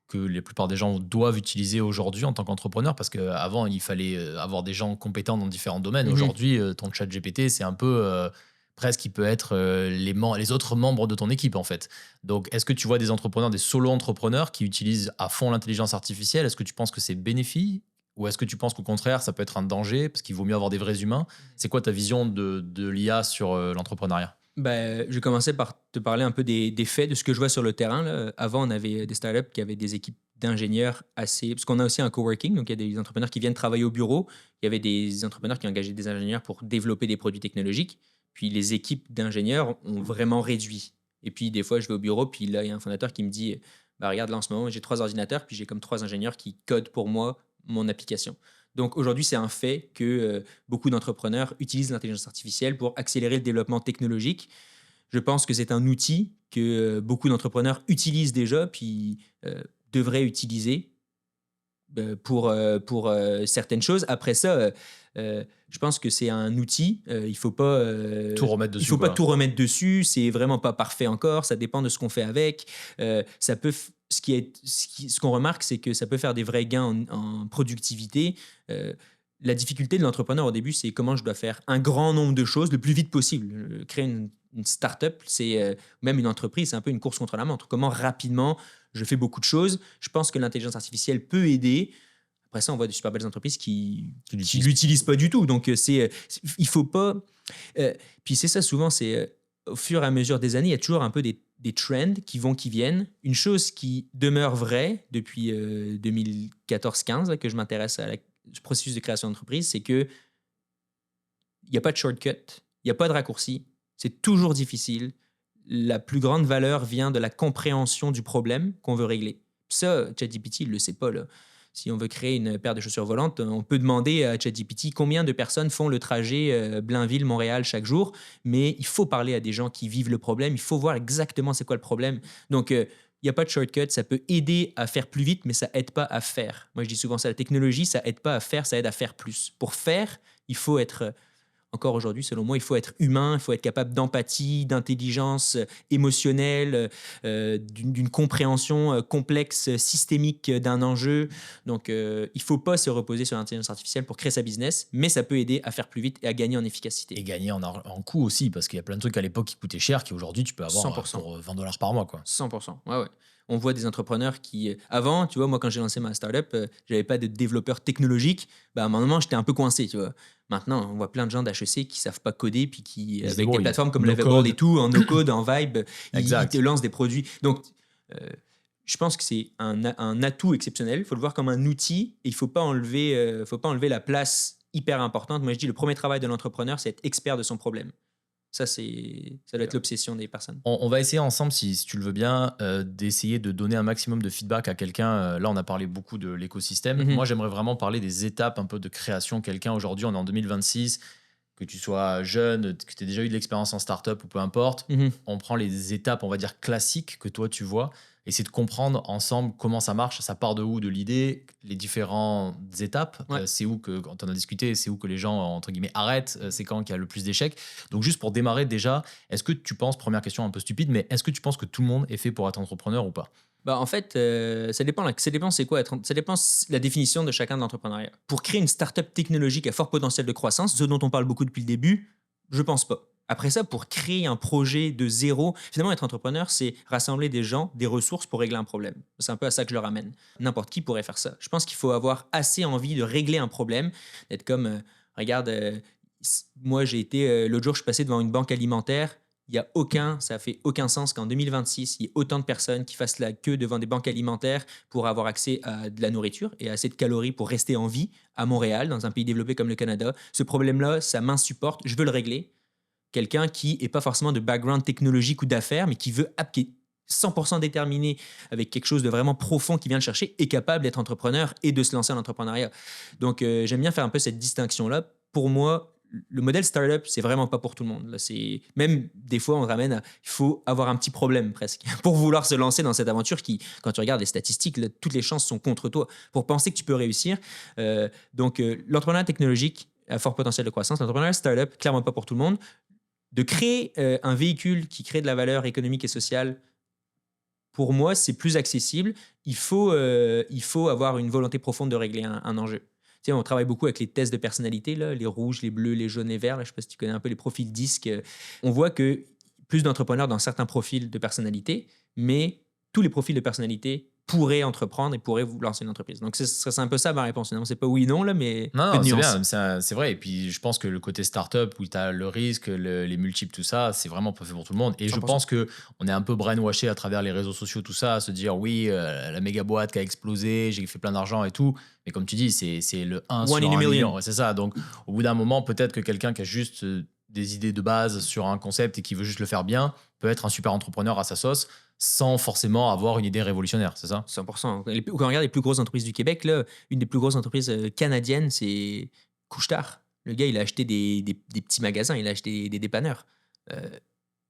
que la plupart des gens doivent utiliser aujourd'hui en tant qu'entrepreneur? Parce qu'avant, il fallait avoir des gens compétents dans différents domaines. Aujourd'hui, ton chat GPT, c'est un peu presque qui peut être les autres membres de ton équipe, en fait. Donc, est-ce que tu vois des entrepreneurs, des solo-entrepreneurs qui utilisent à fond l'intelligence artificielle? Est-ce que tu penses que c'est bénéfique? Ou est-ce que tu penses qu'au contraire, ça peut être un danger parce qu'il vaut mieux avoir des vrais humains? C'est quoi ta vision de l'IA sur l'entrepreneuriat? Je vais commencer par te parler un peu des faits, de ce que je vois sur le terrain, là. Avant, on avait des startups qui avaient des équipes d'ingénieurs assez... Parce qu'on a aussi un coworking, donc il y a des entrepreneurs qui viennent travailler au bureau. Il y avait des entrepreneurs qui engageaient des ingénieurs pour développer des produits technologiques. Puis les équipes d'ingénieurs ont vraiment réduit. Et puis des fois, je vais au bureau, puis là, il y a un fondateur qui me dit regarde, là en ce moment, j'ai 3 ordinateurs, puis j'ai comme 3 ingénieurs qui codent pour moi mon application. Donc aujourd'hui, c'est un fait que beaucoup d'entrepreneurs utilisent l'intelligence artificielle pour accélérer le développement technologique. Je pense que c'est un outil que beaucoup d'entrepreneurs utilisent déjà, puis devraient utiliser pour certaines choses. Après ça, je pense que c'est un outil. Il faut pas Tout remettre dessus. Il faut pas tout remettre dessus. C'est vraiment pas parfait encore. Ça dépend de ce qu'on fait avec. Ça peut ce qu'on remarque, c'est que ça peut faire des vrais gains en productivité. La difficulté de l'entrepreneur au début, c'est comment je dois faire un grand nombre de choses le plus vite possible. Créer une start-up, c'est même une entreprise, c'est un peu une course contre la montre. Comment rapidement je fais beaucoup de choses. Je pense que l'intelligence artificielle peut aider. Après ça, on voit de super belles entreprises qui l'utilisent pas du tout. Donc, il faut pas... puis c'est ça, souvent, c'est au fur et à mesure des années, il y a toujours un peu des trends qui vont, qui viennent. Une chose qui demeure vraie depuis 2014-15, que je m'intéresse à ce processus de création d'entreprise, c'est que il n'y a pas de shortcut, il n'y a pas de raccourci. C'est toujours difficile. La plus grande valeur vient de la compréhension du problème qu'on veut régler. Ça, ChatGPT, il ne le sait pas, là. Si on veut créer une paire de chaussures volantes, on peut demander à ChatGPT combien de personnes font le trajet Blainville-Montréal chaque jour, mais il faut parler à des gens qui vivent le problème, il faut voir exactement c'est quoi le problème. Donc, il n'y a pas de shortcut, ça peut aider à faire plus vite, mais ça aide pas à faire. Moi, je dis souvent ça, la technologie, ça aide pas à faire, ça aide à faire plus. Pour faire, il faut être, encore aujourd'hui, selon moi, il faut être humain, il faut être capable d'empathie, d'intelligence émotionnelle, d'une compréhension complexe, systémique d'un enjeu. Donc, il ne faut pas se reposer sur l'intelligence artificielle pour créer sa business, mais ça peut aider à faire plus vite et à gagner en efficacité. Et gagner en coût aussi, parce qu'il y a plein de trucs à l'époque qui coûtaient cher, qui aujourd'hui tu peux avoir 100%. pour 20 dollars par mois, quoi. 100%. Ouais, ouais. On voit des entrepreneurs qui, avant, tu vois, moi, quand j'ai lancé ma startup, j'avais pas de développeur technologique. Bah, à un moment, j'étais un peu coincé, tu vois. Maintenant, on voit plein de gens d'HEC qui savent pas coder, puis qui, Ils se avec des débrouillent. plateformes comme No Lovable code. et tout, en no-code, en Vibe, ils te Exact. lancent des produits. Donc, euh, je pense que c'est un atout exceptionnel. Il faut le voir comme un outil et il faut pas enlever la place hyper importante. Moi, je dis, le premier travail de l'entrepreneur, c'est être expert de son problème. Ça doit être l'obsession des personnes. On va essayer ensemble, si tu le veux bien, d'essayer de donner un maximum de feedback à quelqu'un. Là, on a parlé beaucoup de l'écosystème. Mhm. Moi, j'aimerais vraiment parler des étapes un peu de création. Quelqu'un aujourd'hui, on est en 2026, que tu sois jeune, que tu aies déjà eu de l'expérience en startup ou peu importe. Mhm. On prend les étapes, on va dire, classiques que toi, tu vois. Essayer de comprendre ensemble comment ça marche, ça part de où, de l'idée, les différentes étapes. Ouais. C'est où que, quand on a discuté, c'est où que les gens, entre guillemets, arrêtent. C'est quand qu'il y a le plus d'échecs. Donc, juste pour démarrer déjà, est-ce que tu penses, première question un peu stupide, mais est-ce que tu penses que tout le monde est fait pour être entrepreneur ou pas? Bah, en fait, ça dépend, ça dépend c'est quoi ça dépend la définition de chacun de l'entrepreneuriat. Pour créer une startup technologique à fort potentiel de croissance, ce dont on parle beaucoup depuis le début, je pense pas. Après ça, pour créer un projet de zéro, finalement, être entrepreneur, c'est rassembler des gens, des ressources pour régler un problème. C'est un peu à ça que je le ramène. N'importe qui pourrait faire ça. Je pense qu'il faut avoir assez envie de régler un problème, d'être comme, regarde, moi j'ai été, l'autre jour, je suis passé devant une banque alimentaire. Ça fait aucun sens qu'en 2026, il y ait autant de personnes qui fassent la queue devant des banques alimentaires pour avoir accès à de la nourriture et à assez de calories pour rester en vie à Montréal, dans un pays développé comme le Canada. Ce problème-là, ça m'insupporte, je veux le régler. Quelqu'un qui n'est pas forcément de background technologique ou d'affaires, mais qui est 100% déterminé avec quelque chose de vraiment profond qui vient le chercher, est capable d'être entrepreneur et de se lancer en entrepreneuriat. Donc, j'aime bien faire un peu cette distinction-là. Pour moi, le modèle startup, c'est vraiment pas pour tout le monde. Là, même des fois, on ramène à il faut avoir un petit problème presque pour vouloir se lancer dans cette aventure qui, quand tu regardes les statistiques, là, toutes les chances sont contre toi pour penser que tu peux réussir. L'entrepreneuriat technologique à fort potentiel de croissance, l'entrepreneuriat startup, clairement pas pour tout le monde. De créer un véhicule qui crée de la valeur économique et sociale, pour moi, c'est plus accessible. Il faut avoir une volonté profonde de régler un enjeu. Tu sais, on travaille beaucoup avec les tests de personnalité, là, les rouges, les bleus, les jaunes, les verts. Là, je ne sais pas si tu connais un peu les profils disques. On voit que plus d'entrepreneurs dans certains profils de personnalité, mais tous les profils de personnalité pourraient entreprendre et pourraient vous lancer une entreprise. Donc, c'est un peu ça ma réponse. Finalement, c'est pas oui, non, là, mais Non, peu non, de c'est nuances. bien, c'est vrai. Et puis, je pense que le côté startup où tu as le risque, les multiples, tout ça, c'est vraiment pas fait pour tout le monde. Et je 100%. pense que on est un peu brainwashé à travers les réseaux sociaux, tout ça, à se dire oui, la méga boîte qui a explosé, j'ai fait plein d'argent et tout. Mais comme tu dis, c'est le 1 One sur in a 1 million. million. Ouais, c'est ça. Donc, au bout d'un moment, peut-être que quelqu'un qui a juste des idées de base sur un concept et qui veut juste le faire bien peut être un super entrepreneur à sa sauce sans forcément avoir une idée révolutionnaire, c'est ça? 100%. Quand on regarde les plus grosses entreprises du Québec, là, une des plus grosses entreprises canadiennes, c'est Couche-Tard. Le gars, il a acheté des petits magasins, il a acheté des dépanneurs. Euh,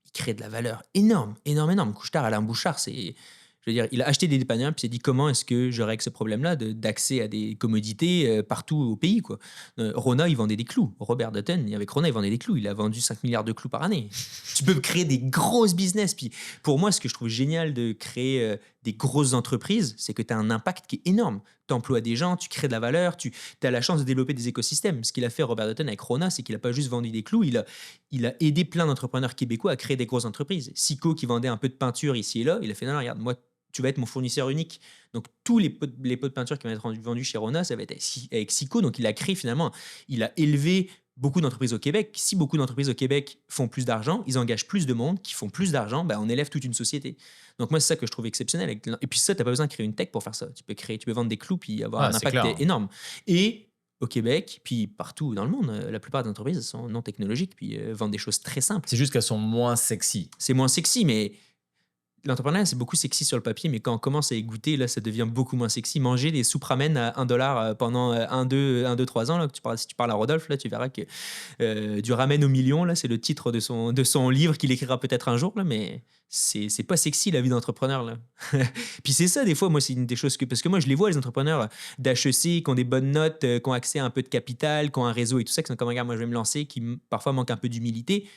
il crée de la valeur énorme, énorme, énorme. Couche-Tard, Alain Bouchard, je veux dire, il a acheté des dépanneurs puis il s'est dit comment est-ce que je règle ce problème-là d'accès à des commodités partout au pays, quoi. Rona, il vendait des clous. Robert Dutton, avec Rona, il vendait des clous. Il a vendu 5 milliards de clous par année. Tu peux créer des grosses business. Puis pour moi, ce que je trouve génial de créer des grosses entreprises, c'est que tu as un impact qui est énorme. Tu emploies des gens, tu crées de la valeur, tu as la chance de développer des écosystèmes. Ce qu'il a fait Robert Dutton avec Rona, c'est qu'il n'a pas juste vendu des clous, il a aidé plein d'entrepreneurs québécois à créer des grosses entreprises. Sico, qui vendait un peu de peinture ici et là, il a fait non, regarde, moi, tu vas être mon fournisseur unique. Donc, tous les pots de peinture qui vont être vendus chez Rona, ça va être avec Sico. Donc, il a créé finalement, il a élevé beaucoup d'entreprises au Québec. Si beaucoup d'entreprises au Québec font plus d'argent, ils engagent plus de monde, qui font plus d'argent, ben, on élève toute une société. Donc, moi, c'est ça que je trouve exceptionnel. Et puis, ça, tu n'as pas besoin de créer une tech pour faire ça. Tu peux vendre des clous puis avoir un C'est impact clair. énorme. Et au Québec, puis partout dans le monde, la plupart des entreprises sont non technologiques puis vendent des choses très simples. C'est juste qu'elles sont moins sexy. C'est moins sexy, mais l'entrepreneuriat, c'est beaucoup sexy sur le papier, mais quand on commence à y goûter, là, ça devient beaucoup moins sexy. Manger des soupes ramen à 1 dollar pendant 1, 2, 3 ans, là, si tu parles à Rodolphe, là, tu verras que du ramen au million, là, c'est le titre de son livre qu'il écrira peut-être un jour, là, mais c'est pas sexy la vie d'entrepreneur. Là. Puis c'est ça, des fois, moi, c'est une des choses que. Parce que moi, je les vois, les entrepreneurs d'HEC, qui ont des bonnes notes, qui ont accès à un peu de capital, qui ont un réseau et tout ça, qui sont comme, regarde, moi, je vais me lancer, qui parfois manquent un peu d'humilité.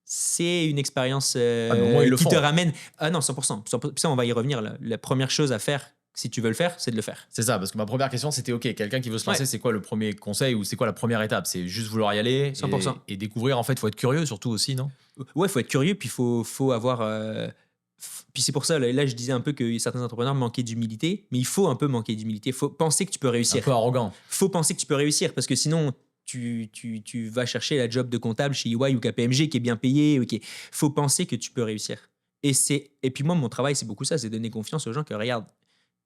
C'est une expérience Ah, mais au moins, ils le qui font. te ramène. Ah non, 100%. Puis ça, on va y revenir. Là. La première chose à faire, si tu veux le faire, c'est de le faire. C'est ça, parce que ma première question, c'était OK, quelqu'un qui veut se lancer, Ouais. c'est quoi le premier conseil ou c'est quoi la première étape? C'est juste vouloir y aller 100%. et découvrir. En fait, il faut être curieux surtout aussi, non? Ouais, il faut être curieux, puis il faut avoir. Puis c'est pour ça, là, je disais un peu que certains entrepreneurs manquaient d'humilité, mais il faut un peu manquer d'humilité. Il faut penser que tu peux Un réussir. peu arrogant. Faut penser que tu peux réussir, parce que sinon, tu vas chercher la job de comptable chez EY ou KPMG qui est bien payé. Il faut penser que tu peux réussir. Et puis moi, mon travail, c'est beaucoup ça, c'est donner confiance aux gens que, regarde,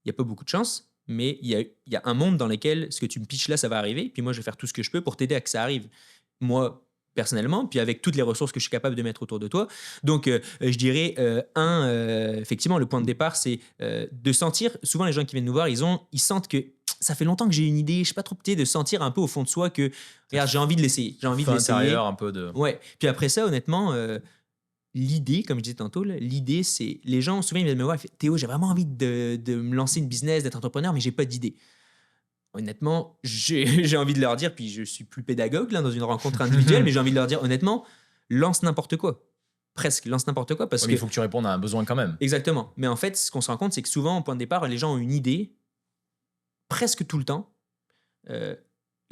il n'y a pas beaucoup de chance, mais il y a un monde dans lequel ce que tu me pitches là, ça va arriver, puis moi, je vais faire tout ce que je peux pour t'aider à que ça arrive. Moi, personnellement, puis avec toutes les ressources que je suis capable de mettre autour de toi. Donc, je dirais, effectivement, le point de départ, c'est de sentir, souvent les gens qui viennent nous voir, ils sentent que ça fait longtemps que j'ai une idée, je sais pas trop, peut-être de sentir un peu au fond de soi que, regarde, j'ai envie de l'essayer, j'ai envie de Feu l'essayer. intérieur, un peu de. Ouais. Puis après ça, honnêtement, l'idée, comme je disais tantôt, là, l'idée, c'est. Les gens, souvent, ils viennent me voir, ils font, Théo, j'ai vraiment envie de me lancer une business, d'être entrepreneur, mais j'ai pas d'idée. Honnêtement, j'ai envie de leur dire, puis je suis plus pédagogue là, dans une rencontre individuelle, mais j'ai envie de leur dire, honnêtement, lance n'importe quoi. Presque, lance n'importe quoi, parce Ouais, mais que. il faut que tu répondes à un besoin quand même. Exactement. Mais en fait, ce qu'on se rend compte, c'est que souvent, au point de départ, les gens ont une idée, presque tout le temps.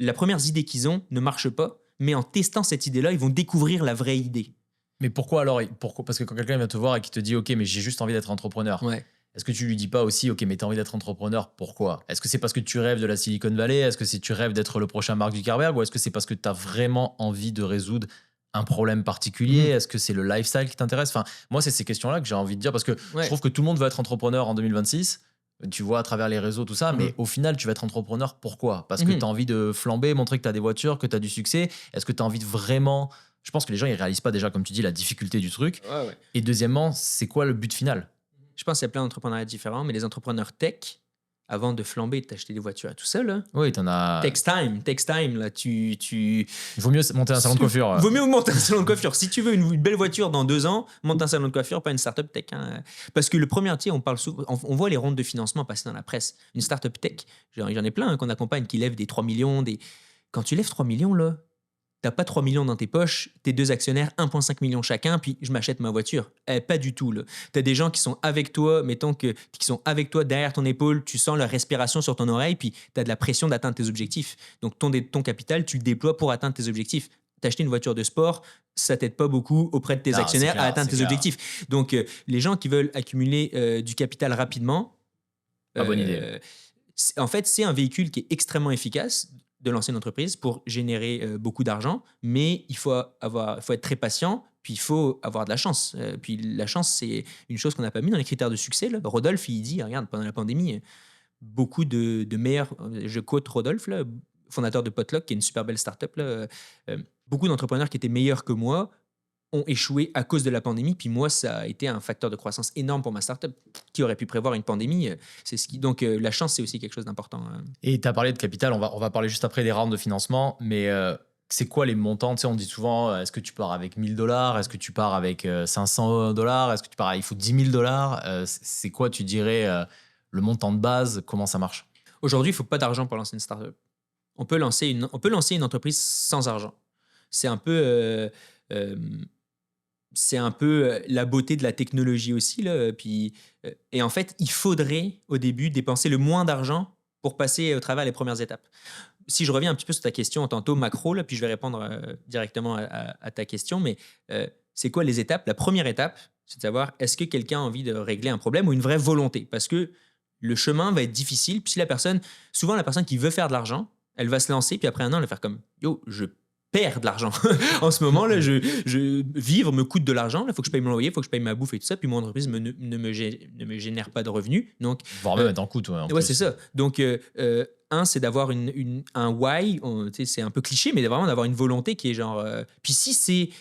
La première idée qu'ils ont ne marche pas, mais en testant cette idée-là, ils vont découvrir la vraie idée. Mais pourquoi alors? Pourquoi? Parce que quand quelqu'un vient te voir et qui te dit OK, mais j'ai juste envie d'être entrepreneur, Ouais. est-ce que tu lui dis pas aussi OK, mais t'as envie d'être entrepreneur, pourquoi? Est-ce que c'est parce que tu rêves de la Silicon Valley? Est-ce que tu rêves d'être le prochain Mark Zuckerberg? Ou est-ce que c'est parce que tu as vraiment envie de résoudre un problème particulier? Mhm. Est-ce que c'est le lifestyle qui t'intéresse? Enfin, moi, c'est ces questions-là que j'ai envie de dire parce que je Ouais. trouve que tout le monde veut être entrepreneur en 2026. Tu vois à travers les réseaux, tout ça, mais Mhm. au final, tu vas être entrepreneur. Pourquoi? Parce que Mhm. tu as envie de flamber, montrer que tu as des voitures, que tu as du succès. Est-ce que tu as envie de vraiment. Je pense que les gens, ils réalisent pas déjà, comme tu dis, la difficulté du truc. Ouais. Et deuxièmement, c'est quoi le but final? Je pense qu'il y a plein d'entrepreneuriats différents, mais les entrepreneurs tech, avant de flamber et de t'acheter des voitures à tout seul, là, Oui, t'en as. takes time, là, Il vaut mieux monter un salon de coiffure. Vaut mieux monter un salon de coiffure. Si tu veux une belle voiture dans 2 ans, monte un salon de coiffure, pas une startup tech. Hein. Parce que le premier, tu sais, on parle souvent, on voit les rondes de financement passer dans la presse. Une startup tech, j'en ai plein hein, qu'on accompagne qui lèvent des 3 millions. Quand tu lèves 3 millions, là, t'as pas 3 millions dans tes poches, tes 2 actionnaires, 1,5 million chacun, puis je m'achète ma voiture. Pas du tout. Là. T'as des gens qui sont avec toi, mettons qui sont avec toi derrière ton épaule, tu sens leur respiration sur ton oreille, puis t'as de la pression d'atteindre tes objectifs. Donc ton capital, tu le déploies pour atteindre tes objectifs. T'acheter une voiture de sport, ça t'aide pas beaucoup auprès de tes Non, actionnaires c'est clair, à atteindre c'est tes clair. objectifs. Donc les gens qui veulent accumuler du capital rapidement, Pas bonne idée. en fait, c'est un véhicule qui est extrêmement efficace de lancer une entreprise pour générer beaucoup d'argent, mais il faut être très patient, puis il faut avoir de la chance. Puis la chance, c'est une chose qu'on n'a pas mis dans les critères de succès. Là. Rodolphe, il dit, regarde, pendant la pandémie, beaucoup de meilleurs, je quote Rodolphe, là, fondateur de Potluck, qui est une super belle startup, là, beaucoup d'entrepreneurs qui étaient meilleurs que moi ont échoué à cause de la pandémie. Puis moi, ça a été un facteur de croissance énorme pour ma startup. Qui aurait pu prévoir une pandémie? Donc, la chance, c'est aussi quelque chose d'important. Et tu as parlé de capital, on va parler juste après des rounds de financement, mais c'est quoi les montants? Tu sais, on dit souvent, est-ce que tu pars avec 1 000 $? Est-ce que tu pars avec 500 $? Est-ce que tu pars, il faut 10 000 $? C'est quoi, tu dirais, le montant de base? Comment ça marche? Aujourd'hui, il ne faut pas d'argent pour lancer une startup. On peut lancer une entreprise sans argent. C'est un peu... c'est un peu la beauté de la technologie aussi. Là. Et en fait, il faudrait au début dépenser le moins d'argent pour passer au travers les premières étapes. Si je reviens un petit peu sur ta question tantôt macro, là, puis je vais répondre directement à ta question, mais c'est quoi les étapes? La première étape, c'est de savoir est-ce que quelqu'un a envie de régler un problème ou une vraie volonté? Parce que le chemin va être difficile. Puis si souvent la personne qui veut faire de l'argent, elle va se lancer, puis après un an, elle va faire comme yo, je perds de l'argent. En ce moment, là, vivre me coûte de l'argent. Il faut que je paye mon loyer, il faut que je paye ma bouffe et tout ça. Puis mon entreprise ne me génère pas de revenus. Donc, Voire même être en coût, toi. ouais, c'est ça. Donc, un, c'est d'avoir un why, c'est un peu cliché, mais vraiment d'avoir une volonté qui est genre... puis si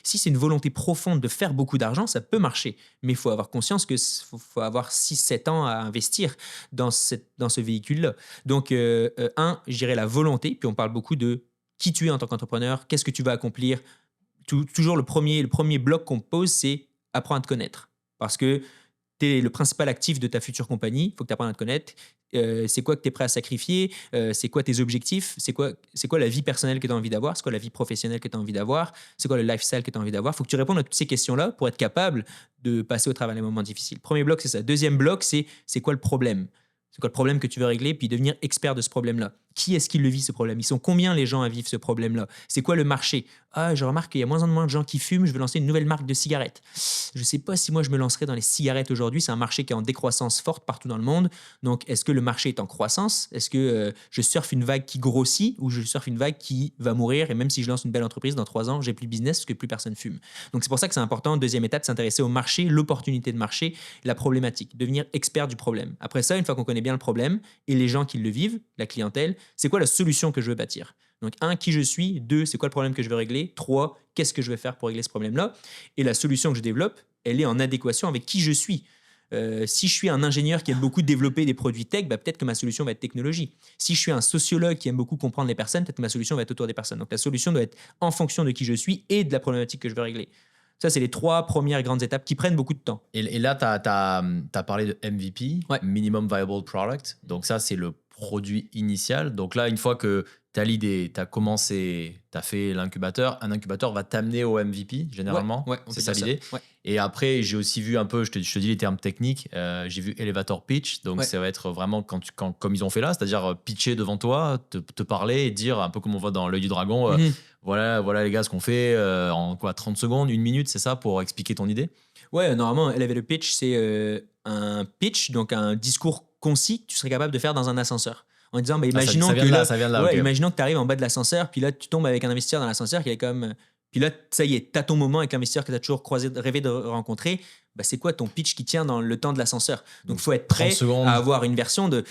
c'est une volonté profonde de faire beaucoup d'argent, ça peut marcher. Mais il faut avoir conscience que faut avoir 6-7 ans à investir dans ce véhicule-là. Donc, un, je dirais la volonté, puis on parle beaucoup de qui tu es en tant qu'entrepreneur, qu'est-ce que tu vas accomplir. Toujours le premier bloc qu'on pose, c'est apprendre à te connaître. Parce que tu es le principal actif de ta future compagnie, il faut que tu apprennes à te connaître. C'est quoi que tu es prêt à sacrifier, c'est quoi tes objectifs, c'est quoi la vie personnelle que tu as envie d'avoir, c'est quoi la vie professionnelle que tu as envie d'avoir, c'est quoi le lifestyle que tu as envie d'avoir. Il faut que tu répondes à toutes ces questions-là pour être capable de passer au travers des moments difficiles. Premier bloc, c'est ça. Deuxième bloc, c'est quoi le problème. C'est quoi le problème que tu veux régler, puis devenir expert de ce problème-là. Qui est-ce qui le vit, ce problème? Ils sont combien les gens à vivre ce problème-là? C'est quoi le marché? Ah, je remarque qu'il y a moins en moins de gens qui fument, je veux lancer une nouvelle marque de cigarettes. Je ne sais pas si moi je me lancerai dans les cigarettes aujourd'hui. C'est un marché qui est en décroissance forte partout dans le monde. Donc, est-ce que le marché est en croissance? Est-ce que je surfe une vague qui grossit ou je surfe une vague qui va mourir? Et même si je lance une belle entreprise, dans 3 ans, j'ai plus de business parce que plus personne fume. Donc, c'est pour ça que c'est important, deuxième étape, s'intéresser au marché, l'opportunité de marché, la problématique, devenir expert du problème. Après ça, une fois qu'on connaît bien le problème et les gens qui le vivent, la clientèle, c'est quoi la solution que je veux bâtir? Donc, 1, qui je suis. 2, c'est quoi le problème que je veux régler. 3, qu'est-ce que je vais faire pour régler ce problème-là. Et la solution que je développe, elle est en adéquation avec qui je suis. Si je suis un ingénieur qui aime beaucoup développer des produits tech, peut-être que ma solution va être technologie. Si je suis un sociologue qui aime beaucoup comprendre les personnes, peut-être que ma solution va être autour des personnes. Donc, la solution doit être en fonction de qui je suis et de la problématique que je veux régler. Ça, c'est les 3 premières grandes étapes qui prennent beaucoup de temps. Et là, tu as parlé de MVP, ouais. Minimum Viable Product. Donc ça, c'est le produit initial. Donc là, une fois que tu as l'idée, tu as commencé, tu as fait l'incubateur, un incubateur va t'amener au MVP, généralement. Ouais, c'est ça l'idée. Ouais. Et après, j'ai aussi vu un peu, je te dis les termes techniques, j'ai vu Elevator Pitch. Donc ça va être vraiment comme ils ont fait là, c'est-à-dire pitcher devant toi, te parler et dire un peu comme on voit dans L'œil du dragon, voilà les gars ce qu'on fait en 30 secondes, 1 minute, c'est ça, pour expliquer ton idée? Ouais, normalement, Elevator Pitch, c'est un pitch, donc un discours concis que tu serais capable de faire dans un ascenseur. En disant, imaginons imaginons que tu arrives en bas de l'ascenseur, puis là, tu tombes avec un investisseur dans l'ascenseur qui est comme... Puis là, ça y est, tu as ton moment avec l'investisseur que tu as toujours rêvé de rencontrer. C'est quoi ton pitch qui tient dans le temps de l'ascenseur? Donc, il faut être prêt à avoir une version de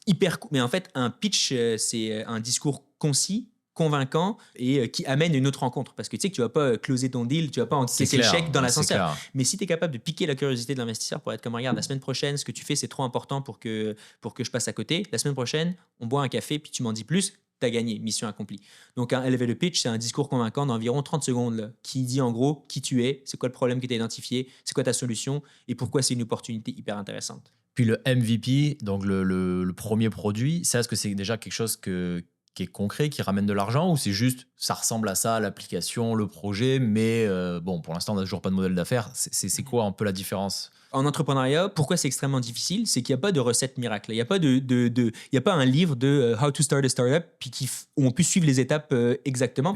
hyper... Mais en fait, un pitch, c'est un discours concis, convaincant et qui amène une autre rencontre. Parce que tu sais que tu vas pas closer ton deal, tu vas pas encaisser le chèque dans l'ascenseur. Mais si tu es capable de piquer la curiosité de l'investisseur pour être comme, regarde, la semaine prochaine, ce que tu fais, c'est trop important pour que je passe à côté. La semaine prochaine, on boit un café, puis tu m'en dis plus, tu as gagné, mission accomplie. Donc, un elevator pitch, c'est un discours convaincant d'environ 30 secondes là, qui dit en gros qui tu es, c'est quoi le problème que tu as identifié, c'est quoi ta solution et pourquoi c'est une opportunité hyper intéressante. Puis le MVP, donc le premier produit, ça, est-ce que c'est déjà quelque chose qui est concret, qui ramène de l'argent, ou c'est juste, ça ressemble à ça, l'application, le projet, mais pour l'instant, on n'a toujours pas de modèle d'affaires. C'est quoi un peu la différence? En entrepreneuriat, pourquoi c'est extrêmement difficile? C'est qu'il n'y a pas de recette miracle. Il n'y a pas il y a pas un livre de How to Start a Startup puis où on peut suivre les étapes exactement.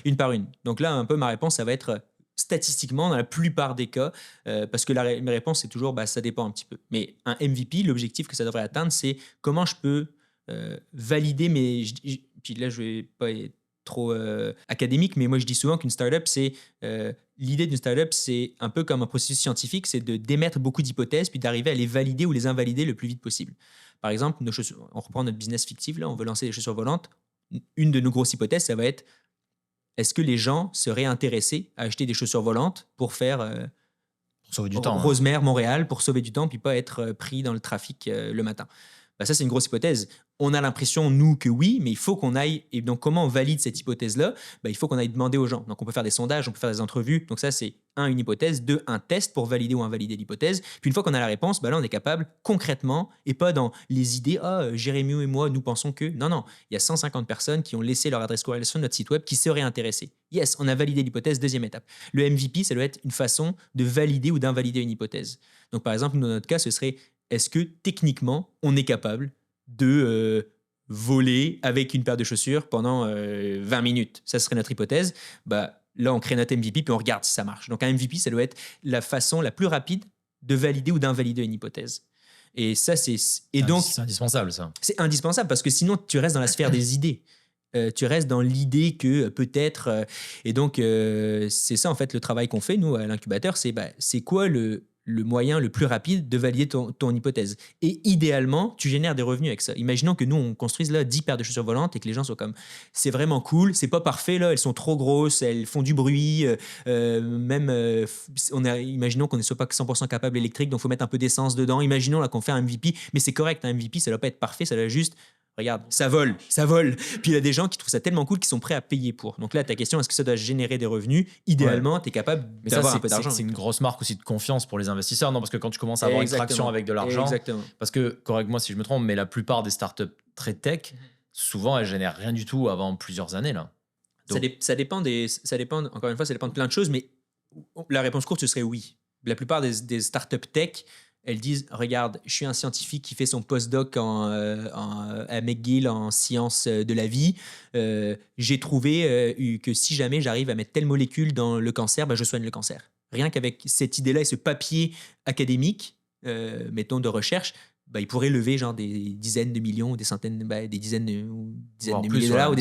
Une par une. Donc là, un peu ma réponse, ça va être statistiquement, dans la plupart des cas, parce que ma réponse, c'est toujours, ça dépend un petit peu. Mais un MVP, l'objectif que ça devrait atteindre, c'est comment je peux valider puis là, je vais pas être trop académique, mais moi, je dis souvent qu'une startup, c'est... l'idée d'une startup, c'est un peu comme un processus scientifique, c'est de d'émettre beaucoup d'hypothèses, puis d'arriver à les valider ou les invalider le plus vite possible. Par exemple, on reprend notre business fictif, là, on veut lancer des chaussures volantes. Une de nos grosses hypothèses, ça va être, est-ce que les gens seraient intéressés à acheter des chaussures volantes pour faire... pour sauver du temps. Rosemère, Montréal, pour sauver du temps, puis pas être pris dans le trafic le matin. Ça, c'est une grosse hypothèse. On a l'impression, nous, que oui, mais il faut qu'on aille... Et donc, comment on valide cette hypothèse-là? Il faut qu'on aille demander aux gens. Donc, on peut faire des sondages, on peut faire des entrevues. Donc, ça, c'est une hypothèse. 2, un test pour valider ou invalider l'hypothèse. Puis, une fois qu'on a la réponse, là, on est capable, concrètement, et pas dans les idées, Jérémy et moi, nous pensons que... Non, il y a 150 personnes qui ont laissé leur adresse courriel sur notre site web qui seraient intéressées. Yes, on a validé l'hypothèse, deuxième étape. Le MVP, ça doit être une façon de valider ou d'invalider une hypothèse. Donc, par exemple, dans notre cas, ce serait... Est-ce que techniquement, on est capable de voler avec une paire de chaussures pendant 20 minutes? Ça serait notre hypothèse. Là, on crée notre MVP puis on regarde si ça marche. Donc, un MVP, ça doit être la façon la plus rapide de valider ou d'invalider une hypothèse. Et ça, c'est indispensable, ça. C'est indispensable parce que sinon, tu restes dans la sphère des idées. Tu restes dans l'idée que peut-être... et donc, c'est ça, en fait, le travail qu'on fait, nous, à l'incubateur, c'est quoi le moyen le plus rapide de valider ton hypothèse. Et idéalement, tu génères des revenus avec ça. Imaginons que nous, on construise là 10 paires de chaussures volantes et que les gens sont comme, c'est vraiment cool, c'est pas parfait là, elles sont trop grosses, elles font du bruit, même, imaginons qu'on ne soit pas 100% capable électrique, donc il faut mettre un peu d'essence dedans. Imaginons là qu'on fait un MVP, mais c'est correct, un MVP, ça doit pas être parfait, ça doit juste regarde, ça vole, ça vole. Puis il y a des gens qui trouvent ça tellement cool qu'ils sont prêts à payer pour. Donc là, ta question, est-ce que ça doit générer des revenus? Idéalement, tu es capable Mais ça, d'avoir un peu d'argent. c'est une grosse marque aussi de confiance pour les investisseurs, non? Parce que quand tu commences à avoir une traction avec de l'argent, Exactement. parce que, corrige-moi si je me trompe, mais la plupart des startups très tech, souvent, elles génèrent rien du tout avant plusieurs années, là. Ça dépend encore une fois, ça dépend de plein de choses, mais la réponse courte, ce serait oui. La plupart des startups tech, elles disent, regarde, je suis un scientifique qui fait son postdoc à McGill en sciences de la vie. J'ai trouvé que si jamais j'arrive à mettre telle molécule dans le cancer, je soigne le cancer. Rien qu'avec cette idée-là et ce papier académique, mettons, de recherche, il pourrait lever genre des dizaines de millions, des centaines, des dizaines de milliers de dollars, ou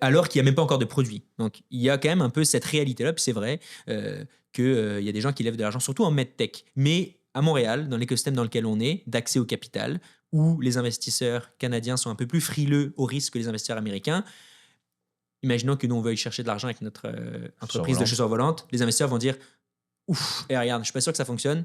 alors qu'il n'y a même pas encore de produit. Donc, il y a quand même un peu cette réalité-là, puis c'est vrai qu'il y a des gens qui lèvent de l'argent, surtout en medtech. Mais à Montréal, dans l'écosystème dans lequel on est, d'accès au capital, où les investisseurs canadiens sont un peu plus frileux au risque que les investisseurs américains. Imaginons que nous, on veuille chercher de l'argent avec notre entreprise de chaussures volantes. Les investisseurs vont dire, ouf, regarde, je suis pas sûr que ça fonctionne.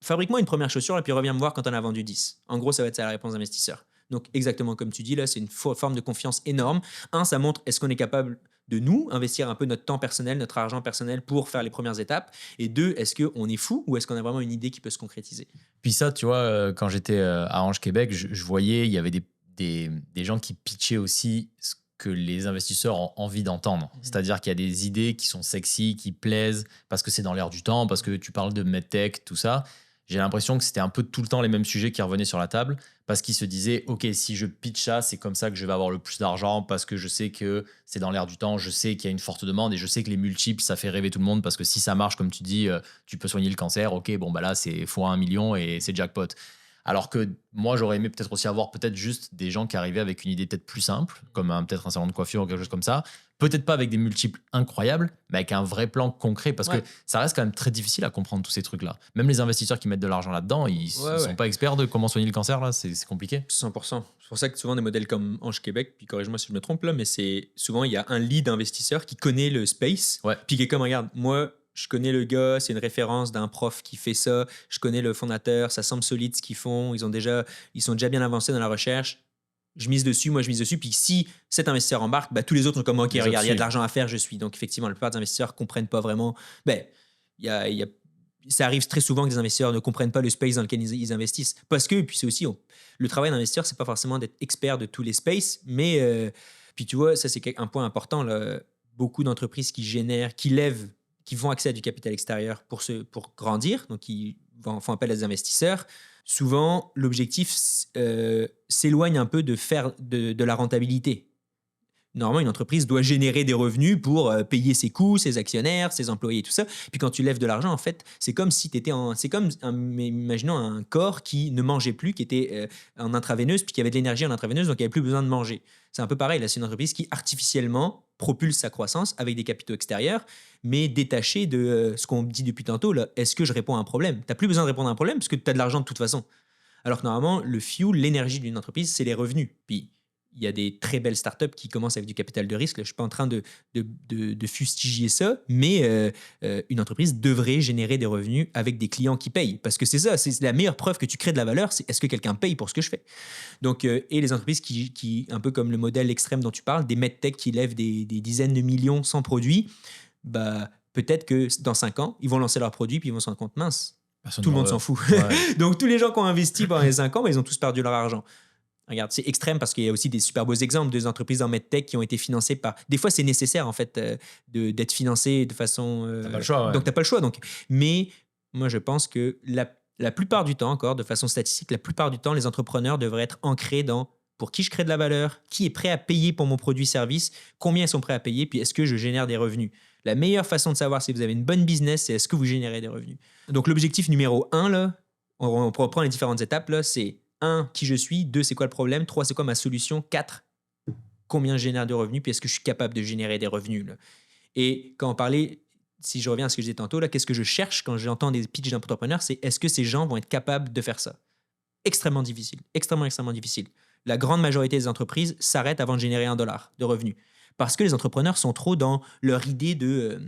Fabrique-moi une première chaussure et puis reviens me voir quand on a vendu 10. En gros, ça va être ça la réponse d'investisseur. Donc, exactement comme tu dis, là, c'est une forme de confiance énorme. Ça montre est-ce qu'on est capable de nous investir un peu notre temps personnel, notre argent personnel pour faire les premières étapes. Et 2, est-ce qu'on est fou ou est-ce qu'on a vraiment une idée qui peut se concrétiser? Puis ça, tu vois, quand j'étais à Ange Québec, je voyais, il y avait des gens qui pitchaient aussi ce que les investisseurs ont envie d'entendre. C'est-à-dire qu'il y a des idées qui sont sexy, qui plaisent, parce que c'est dans l'air du temps, parce que tu parles de medtech, tout ça. J'ai l'impression que c'était un peu tout le temps les mêmes sujets qui revenaient sur la table parce qu'ils se disaient, OK, si je pitch ça, c'est comme ça que je vais avoir le plus d'argent parce que je sais que c'est dans l'air du temps, je sais qu'il y a une forte demande et je sais que les multiples, ça fait rêver tout le monde parce que si ça marche, comme tu dis, tu peux soigner le cancer. OK, bon, là, c'est fois 1 million et c'est jackpot. Alors que moi, j'aurais aimé peut-être aussi avoir peut-être juste des gens qui arrivaient avec une idée peut-être plus simple, comme peut-être un salon de coiffure ou quelque chose comme ça. Peut-être pas avec des multiples incroyables, mais avec un vrai plan concret, parce que ça reste quand même très difficile à comprendre tous ces trucs-là. Même les investisseurs qui mettent de l'argent là-dedans, ils sont pas experts de comment soigner le cancer, là, c'est compliqué. 100%. C'est pour ça que souvent des modèles comme Ange Québec, puis corrige-moi si je me trompe là, mais c'est souvent il y a un lead investisseur qui connaît le space, puis qui est comme, regarde, moi, je connais le gars, c'est une référence d'un prof qui fait ça, je connais le fondateur, ça semble solide ce qu'ils font, ils sont déjà bien avancés dans la recherche, je mise dessus, puis si cet investisseur embarque, tous les autres sont comme, ok, regarde, il y a de l'argent à faire, je suis. Donc effectivement, la plupart des investisseurs comprennent pas vraiment, ça arrive très souvent que les investisseurs ne comprennent pas le space dans lequel ils investissent, parce que, puis c'est aussi, le travail d'investisseur, c'est pas forcément d'être expert de tous les spaces, mais puis tu vois, ça c'est un point important, là, beaucoup d'entreprises qui lèvent, qui vont accéder à du capital extérieur pour grandir, donc qui font appel à des investisseurs. Souvent, l'objectif s'éloigne un peu de faire de la rentabilité. Normalement, une entreprise doit générer des revenus pour payer ses coûts, ses actionnaires, ses employés, tout ça. Puis quand tu lèves de l'argent, en fait, c'est comme si tu étais imaginons un corps qui ne mangeait plus, qui était en intraveineuse, puis qui avait de l'énergie en intraveineuse, donc il n'y avait plus besoin de manger. C'est un peu pareil, là, c'est une entreprise qui artificiellement propulse sa croissance avec des capitaux extérieurs, mais détaché de ce qu'on dit depuis tantôt, là, est-ce que je réponds à un problème? Tu n'as plus besoin de répondre à un problème parce que tu as de l'argent de toute façon. Alors que normalement, le fuel, l'énergie d'une entreprise, c'est les revenus. Puis il y a des très belles startups qui commencent avec du capital de risque. Là, je ne suis pas en train de fustiger ça, mais une entreprise devrait générer des revenus avec des clients qui payent. Parce que c'est ça, c'est la meilleure preuve que tu crées de la valeur, c'est est-ce que quelqu'un paye pour ce que je fais. Donc, et les entreprises qui, un peu comme le modèle extrême dont tu parles, des medtech qui lèvent des dizaines de millions sans produit, peut-être que dans 5 ans, ils vont lancer leurs produits puis ils vont se rendre compte, mince, tout le monde s'en fout. Ouais. Donc, tous les gens qui ont investi pendant les 5 ans, ils ont tous perdu leur argent. Regarde, c'est extrême parce qu'il y a aussi des super beaux exemples des entreprises en medtech qui ont été financées par... Des fois, c'est nécessaire, en fait, d'être financé de façon... T'as pas le choix, Donc, t'as pas le choix. Donc. Mais moi, je pense que la plupart du temps, encore, de façon statistique, la plupart du temps, les entrepreneurs devraient être ancrés dans pour qui je crée de la valeur, qui est prêt à payer pour mon produit-service, combien ils sont prêts à payer, puis est-ce que je génère des revenus. La meilleure façon de savoir si vous avez une bonne business, c'est est-ce que vous générez des revenus. Donc, l'objectif numéro 1, là, on reprend les différentes étapes, là, c'est 1, qui je suis, 2, c'est quoi le problème, 3, c'est quoi ma solution, 4, combien je génère de revenus, puis est-ce que je suis capable de générer des revenus, là. Et quand on parlait, si je reviens à ce que je disais tantôt, là, qu'est-ce que je cherche quand j'entends des pitchs d'entrepreneurs, c'est est-ce que ces gens vont être capables de faire ça? Extrêmement difficile, extrêmement, extrêmement difficile. La grande majorité des entreprises s'arrêtent avant de générer $1 de revenus. Parce que les entrepreneurs sont trop dans leur idée de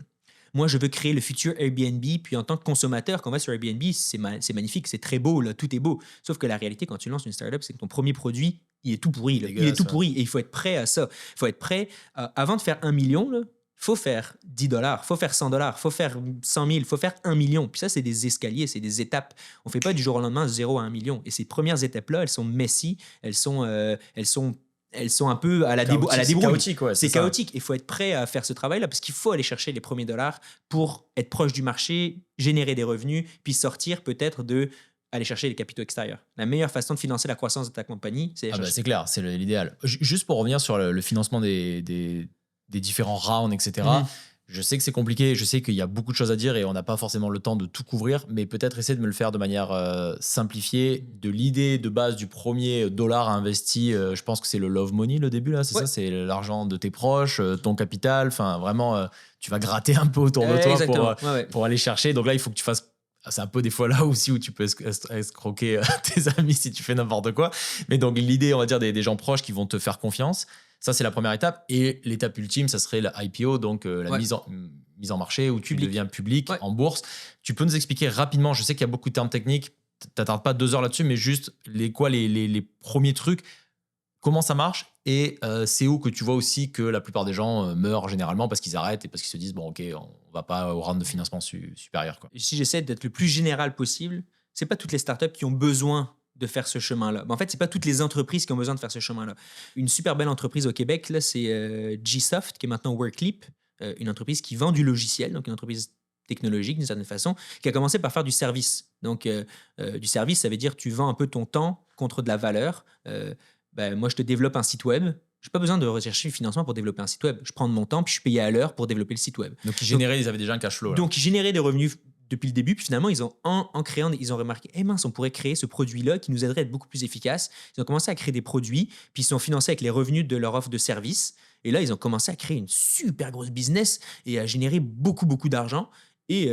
moi, je veux créer le futur Airbnb, puis en tant que consommateur, quand on va sur Airbnb, c'est magnifique, c'est très beau, là, tout est beau. Sauf que la réalité, quand tu lances une startup, c'est que ton premier produit, il est tout pourri. Là. Il est Dégueulasse, tout ouais. pourri et il faut être prêt à ça. Il faut être prêt, avant de faire 1 million, il faut faire $10, faut faire $100, faut faire 100 000, faut faire 1 million. Puis ça, c'est des escaliers, c'est des étapes. On ne fait pas du jour au lendemain 0 à 1 million. Et ces premières étapes-là, elles sont messy, elles sont un peu à la C'est débrouille. chaotique, ouais. C'est ça. chaotique. Il faut être prêt à faire ce travail-là parce qu'il faut aller chercher les premiers dollars pour être proche du marché, générer des revenus, puis sortir peut-être de aller chercher les capitaux extérieurs. La meilleure façon de financer la croissance de ta compagnie, c'est Ah bah, chercher. c'est clair, c'est l'idéal. Juste pour revenir sur le financement des différents rounds, etc. Mhm. Je sais que c'est compliqué, je sais qu'il y a beaucoup de choses à dire et on n'a pas forcément le temps de tout couvrir, mais peut-être essayer de me le faire de manière simplifiée. De l'idée de base du premier dollar investi, je pense que c'est le love money, le début, là, c'est Ouais. ça, c'est l'argent de tes proches, ton capital, enfin vraiment, tu vas gratter un peu autour de toi Exactement. Ouais. pour aller chercher. Donc là, il faut que tu fasses. C'est un peu des fois là aussi où tu peux escroquer tes amis si tu fais n'importe quoi. Mais donc l'idée, on va dire, des gens proches qui vont te faire confiance. Ça, c'est la première étape. Et l'étape ultime, ça serait la IPO, donc la Ouais. mise en marché où tu Public. deviens public Ouais. en bourse. Tu peux nous expliquer rapidement, je sais qu'il y a beaucoup de termes techniques, t'attardes pas 2 heures là-dessus, mais juste les premiers trucs, comment ça marche et c'est où que tu vois aussi que la plupart des gens meurent généralement parce qu'ils arrêtent et parce qu'ils se disent, bon, ok, on va pas au round de financement supérieur, quoi. Si j'essaie d'être le plus général possible, c'est pas toutes les startups qui ont besoin de faire ce chemin-là. En fait, c'est pas toutes les entreprises qui ont besoin de faire ce chemin-là. Une super belle entreprise au Québec, là, c'est Gsoft, qui est maintenant Workleap, une entreprise qui vend du logiciel, donc une entreprise technologique d'une certaine façon, qui a commencé par faire du service. Donc, du service, ça veut dire tu vends un peu ton temps contre de la valeur. Moi, je te développe un site web. Je n'ai pas besoin de rechercher du financement pour développer un site web. Je prends de mon temps, puis je suis payé à l'heure pour développer le site web. Donc ils avaient déjà un cash flow. Là. Donc, ils généraient des revenus depuis le début, puis finalement, ils ont, en créant, ils ont remarqué, mince, on pourrait créer ce produit-là qui nous aiderait à être beaucoup plus efficace. Ils ont commencé à créer des produits, puis ils sont financés avec les revenus de leur offre de service. Et là, ils ont commencé à créer une super grosse business et à générer beaucoup, beaucoup d'argent. Et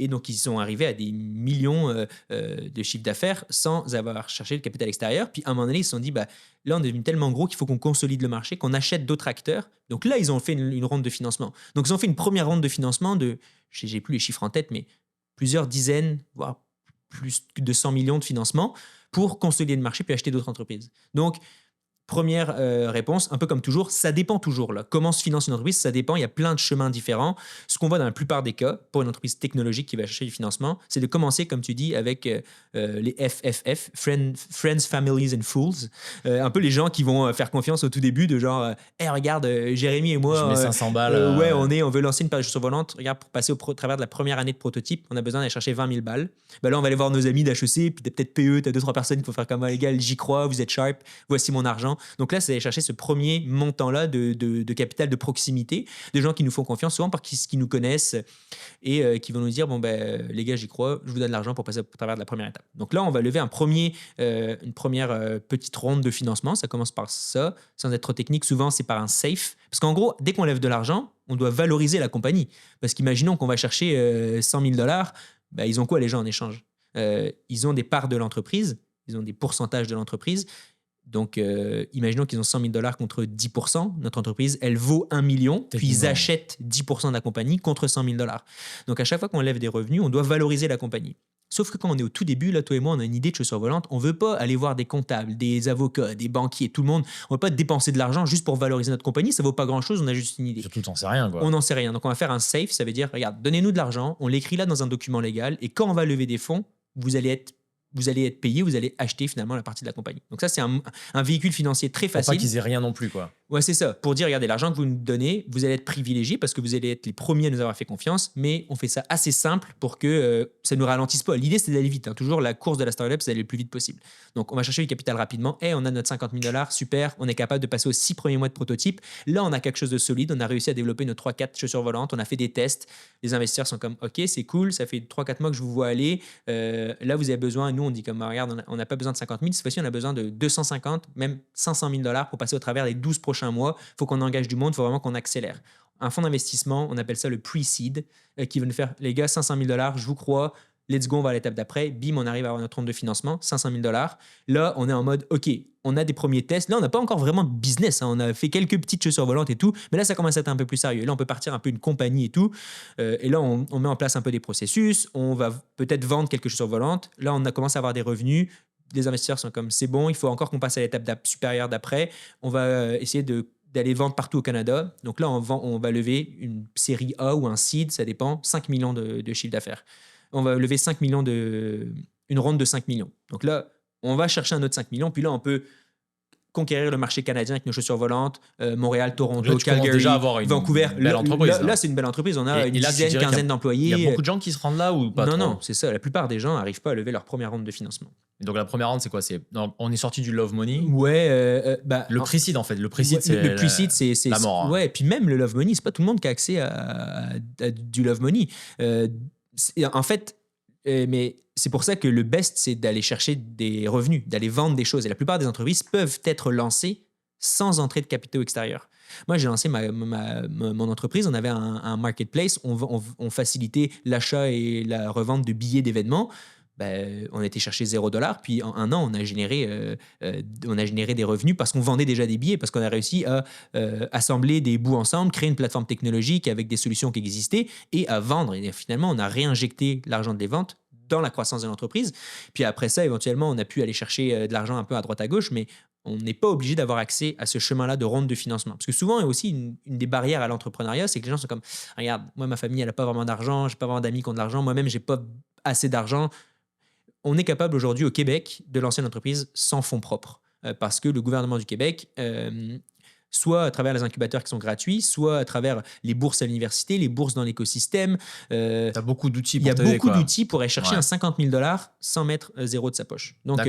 donc, ils sont arrivés à des millions de chiffre d'affaires sans avoir cherché le capital extérieur. Puis, à un moment donné, ils se sont dit, là, on est devenu tellement gros qu'il faut qu'on consolide le marché, qu'on achète d'autres acteurs. Donc là, ils ont fait une ronde de financement. Donc, ils ont fait une première ronde de financement de, j'ai plus les chiffres en tête, mais plusieurs dizaines, voire plus de 100 millions de financement pour consolider le marché puis acheter d'autres entreprises. Donc, première réponse, un peu comme toujours, ça dépend toujours. Là. Comment se finance une entreprise, ça dépend. Il y a plein de chemins différents. Ce qu'on voit dans la plupart des cas, pour une entreprise technologique qui va chercher du financement, c'est de commencer, comme tu dis, avec les FFF, Friends, Families and Fools. Un peu les gens qui vont faire confiance au tout début, de genre, hey, regarde, Jérémy et moi, je mets 500 balles. ouais, on veut lancer une page sur volante. Regarde, pour passer au travers de la première année de prototype, on a besoin d'aller chercher 20 000 balles. Là, on va aller voir nos amis d'HEC, puis peut-être PE, tu as 2-3 personnes qui vont faire comme, les gars, j'y crois, vous êtes sharp, voici mon argent. Donc là, c'est d'aller chercher ce premier montant-là de capital de proximité, de gens qui nous font confiance, souvent parce qu'ils nous connaissent et qui vont nous dire, les gars, j'y crois, je vous donne l'argent pour passer au travers de la première étape. Donc là, on va lever une première petite ronde de financement. Ça commence par ça, sans être trop technique. Souvent, c'est par un safe. Parce qu'en gros, dès qu'on lève de l'argent, on doit valoriser la compagnie. Parce qu'imaginons qu'on va chercher 100 000 $, ils ont quoi les gens en échange? Ils ont des parts de l'entreprise, ils ont des pourcentages de l'entreprise. Donc, imaginons qu'ils ont 100 000 $ contre 10%. Notre entreprise, elle vaut 1 million, puis ils achètent 10% de la compagnie contre 100 000 $. Donc, à chaque fois qu'on lève des revenus, on doit valoriser la compagnie. Sauf que quand on est au tout début, là, toi et moi, on a une idée de chaussures volantes. On ne veut pas aller voir des comptables, des avocats, des banquiers, tout le monde. On ne veut pas dépenser de l'argent juste pour valoriser notre compagnie. Ça ne vaut pas grand-chose, on a juste une idée. Surtout, t'en sais rien, quoi. On n'en sait rien. Donc, on va faire un safe. Ça veut dire, regarde, donnez-nous de l'argent, on l'écrit là dans un document légal, et quand on va lever des fonds, vous allez être payé, vous allez acheter finalement la partie de la compagnie. Donc ça, c'est un véhicule financier très facile. Pour pas qu'ils aient rien non plus, quoi. Ouais, c'est ça. Pour dire, regardez, l'argent que vous nous donnez, vous allez être privilégié parce que vous allez être les premiers à nous avoir fait confiance, mais on fait ça assez simple pour que ça ne nous ralentisse pas. L'idée, c'est d'aller vite. Toujours, la course de la startup, c'est d'aller le plus vite possible. Donc, on va chercher du capital rapidement. On a notre 50 000 $, super, on est capable de passer aux 6 premiers mois de prototype. Là, on a quelque chose de solide. On a réussi à développer nos 3-4 chaussures volantes. On a fait des tests. Les investisseurs sont comme, OK, c'est cool, ça fait 3-4 mois que je vous vois aller. Là, vous avez besoin, nous, on dit comme, regarde, on n'a pas besoin de 50 000. Cette fois-ci, on a besoin de 250, même 500 000 $ pour passer au travers des 12 prochains prochains mois, il faut qu'on engage du monde, il faut vraiment qu'on accélère. Un fonds d'investissement, on appelle ça le pre-seed, qui va nous faire, les gars, 500 000 $, je vous crois, let's go, on va à l'étape d'après, bim, on arrive à avoir notre ronde de financement, 500 000 $. Là, on est en mode, OK, on a des premiers tests. Là, on n'a pas encore vraiment de business, hein. On a fait quelques petites chaussures volantes et tout, mais là, ça commence à être un peu plus sérieux. Là, on peut partir un peu une compagnie et tout. Et là, on met en place un peu des processus, on va peut-être vendre quelques chaussures volantes. Là, on a commencé à avoir des revenus. Les investisseurs sont comme, c'est bon, il faut encore qu'on passe à l'étape supérieure d'après. On va essayer d'aller vendre partout au Canada. Donc là, on va lever une série A ou un seed, ça dépend, 5 millions de chiffre d'affaires. On va lever 5 millions une ronde de 5 millions. Donc là, on va chercher un autre 5 millions, puis là, on peut conquérir le marché canadien avec nos chaussures volantes, Montréal, Toronto, là, tu commences Calgary, déjà à avoir une Vancouver. belle entreprise. Là, c'est une belle entreprise. On a Et une là, tu dizaine, dirais qu'il y a- quinzaine d'employés. Il y a beaucoup de gens qui se rendent là ou pas trop? Non, c'est ça. La plupart des gens n'arrivent pas à lever leur première ronde de financement. Et donc la première ronde, c'est quoi? On est sorti du Love Money. Ouais. Le pre-seed, en fait. Le pre-seed, c'est le pre-seed, c'est la mort. Hein. Ouais, puis même le Love Money, c'est pas tout le monde qui a accès à du Love Money. En fait, mais c'est pour ça que le best, c'est d'aller chercher des revenus, d'aller vendre des choses. Et la plupart des entreprises peuvent être lancées sans entrée de capitaux extérieurs. Moi, j'ai lancé mon entreprise. On avait un marketplace. On facilitait l'achat et la revente de billets d'événements. On a été chercher $0. Puis en un an, on a généré des revenus parce qu'on vendait déjà des billets, parce qu'on a réussi à assembler des bouts ensemble, créer une plateforme technologique avec des solutions qui existaient et à vendre. Et finalement, on a réinjecté l'argent des ventes dans la croissance de l'entreprise. Puis après ça, éventuellement, on a pu aller chercher de l'argent un peu à droite à gauche, mais on n'est pas obligé d'avoir accès à ce chemin-là de ronde de financement. Parce que souvent, il y a aussi une des barrières à l'entrepreneuriat, c'est que les gens sont comme, regarde, moi, ma famille, elle n'a pas vraiment d'argent, j'ai pas vraiment d'amis qui ont de l'argent, moi-même, j'ai pas assez d'argent. On est capable aujourd'hui au Québec de lancer une entreprise sans fonds propres parce que le gouvernement du Québec, soit à travers les incubateurs qui sont gratuits, soit à travers les bourses à l'université, les bourses dans l'écosystème. Tu as beaucoup d'outils Il y pour a t'aider, beaucoup quoi. d'outils pour aller chercher un 50 000 $ sans mettre zéro de sa poche. Donc,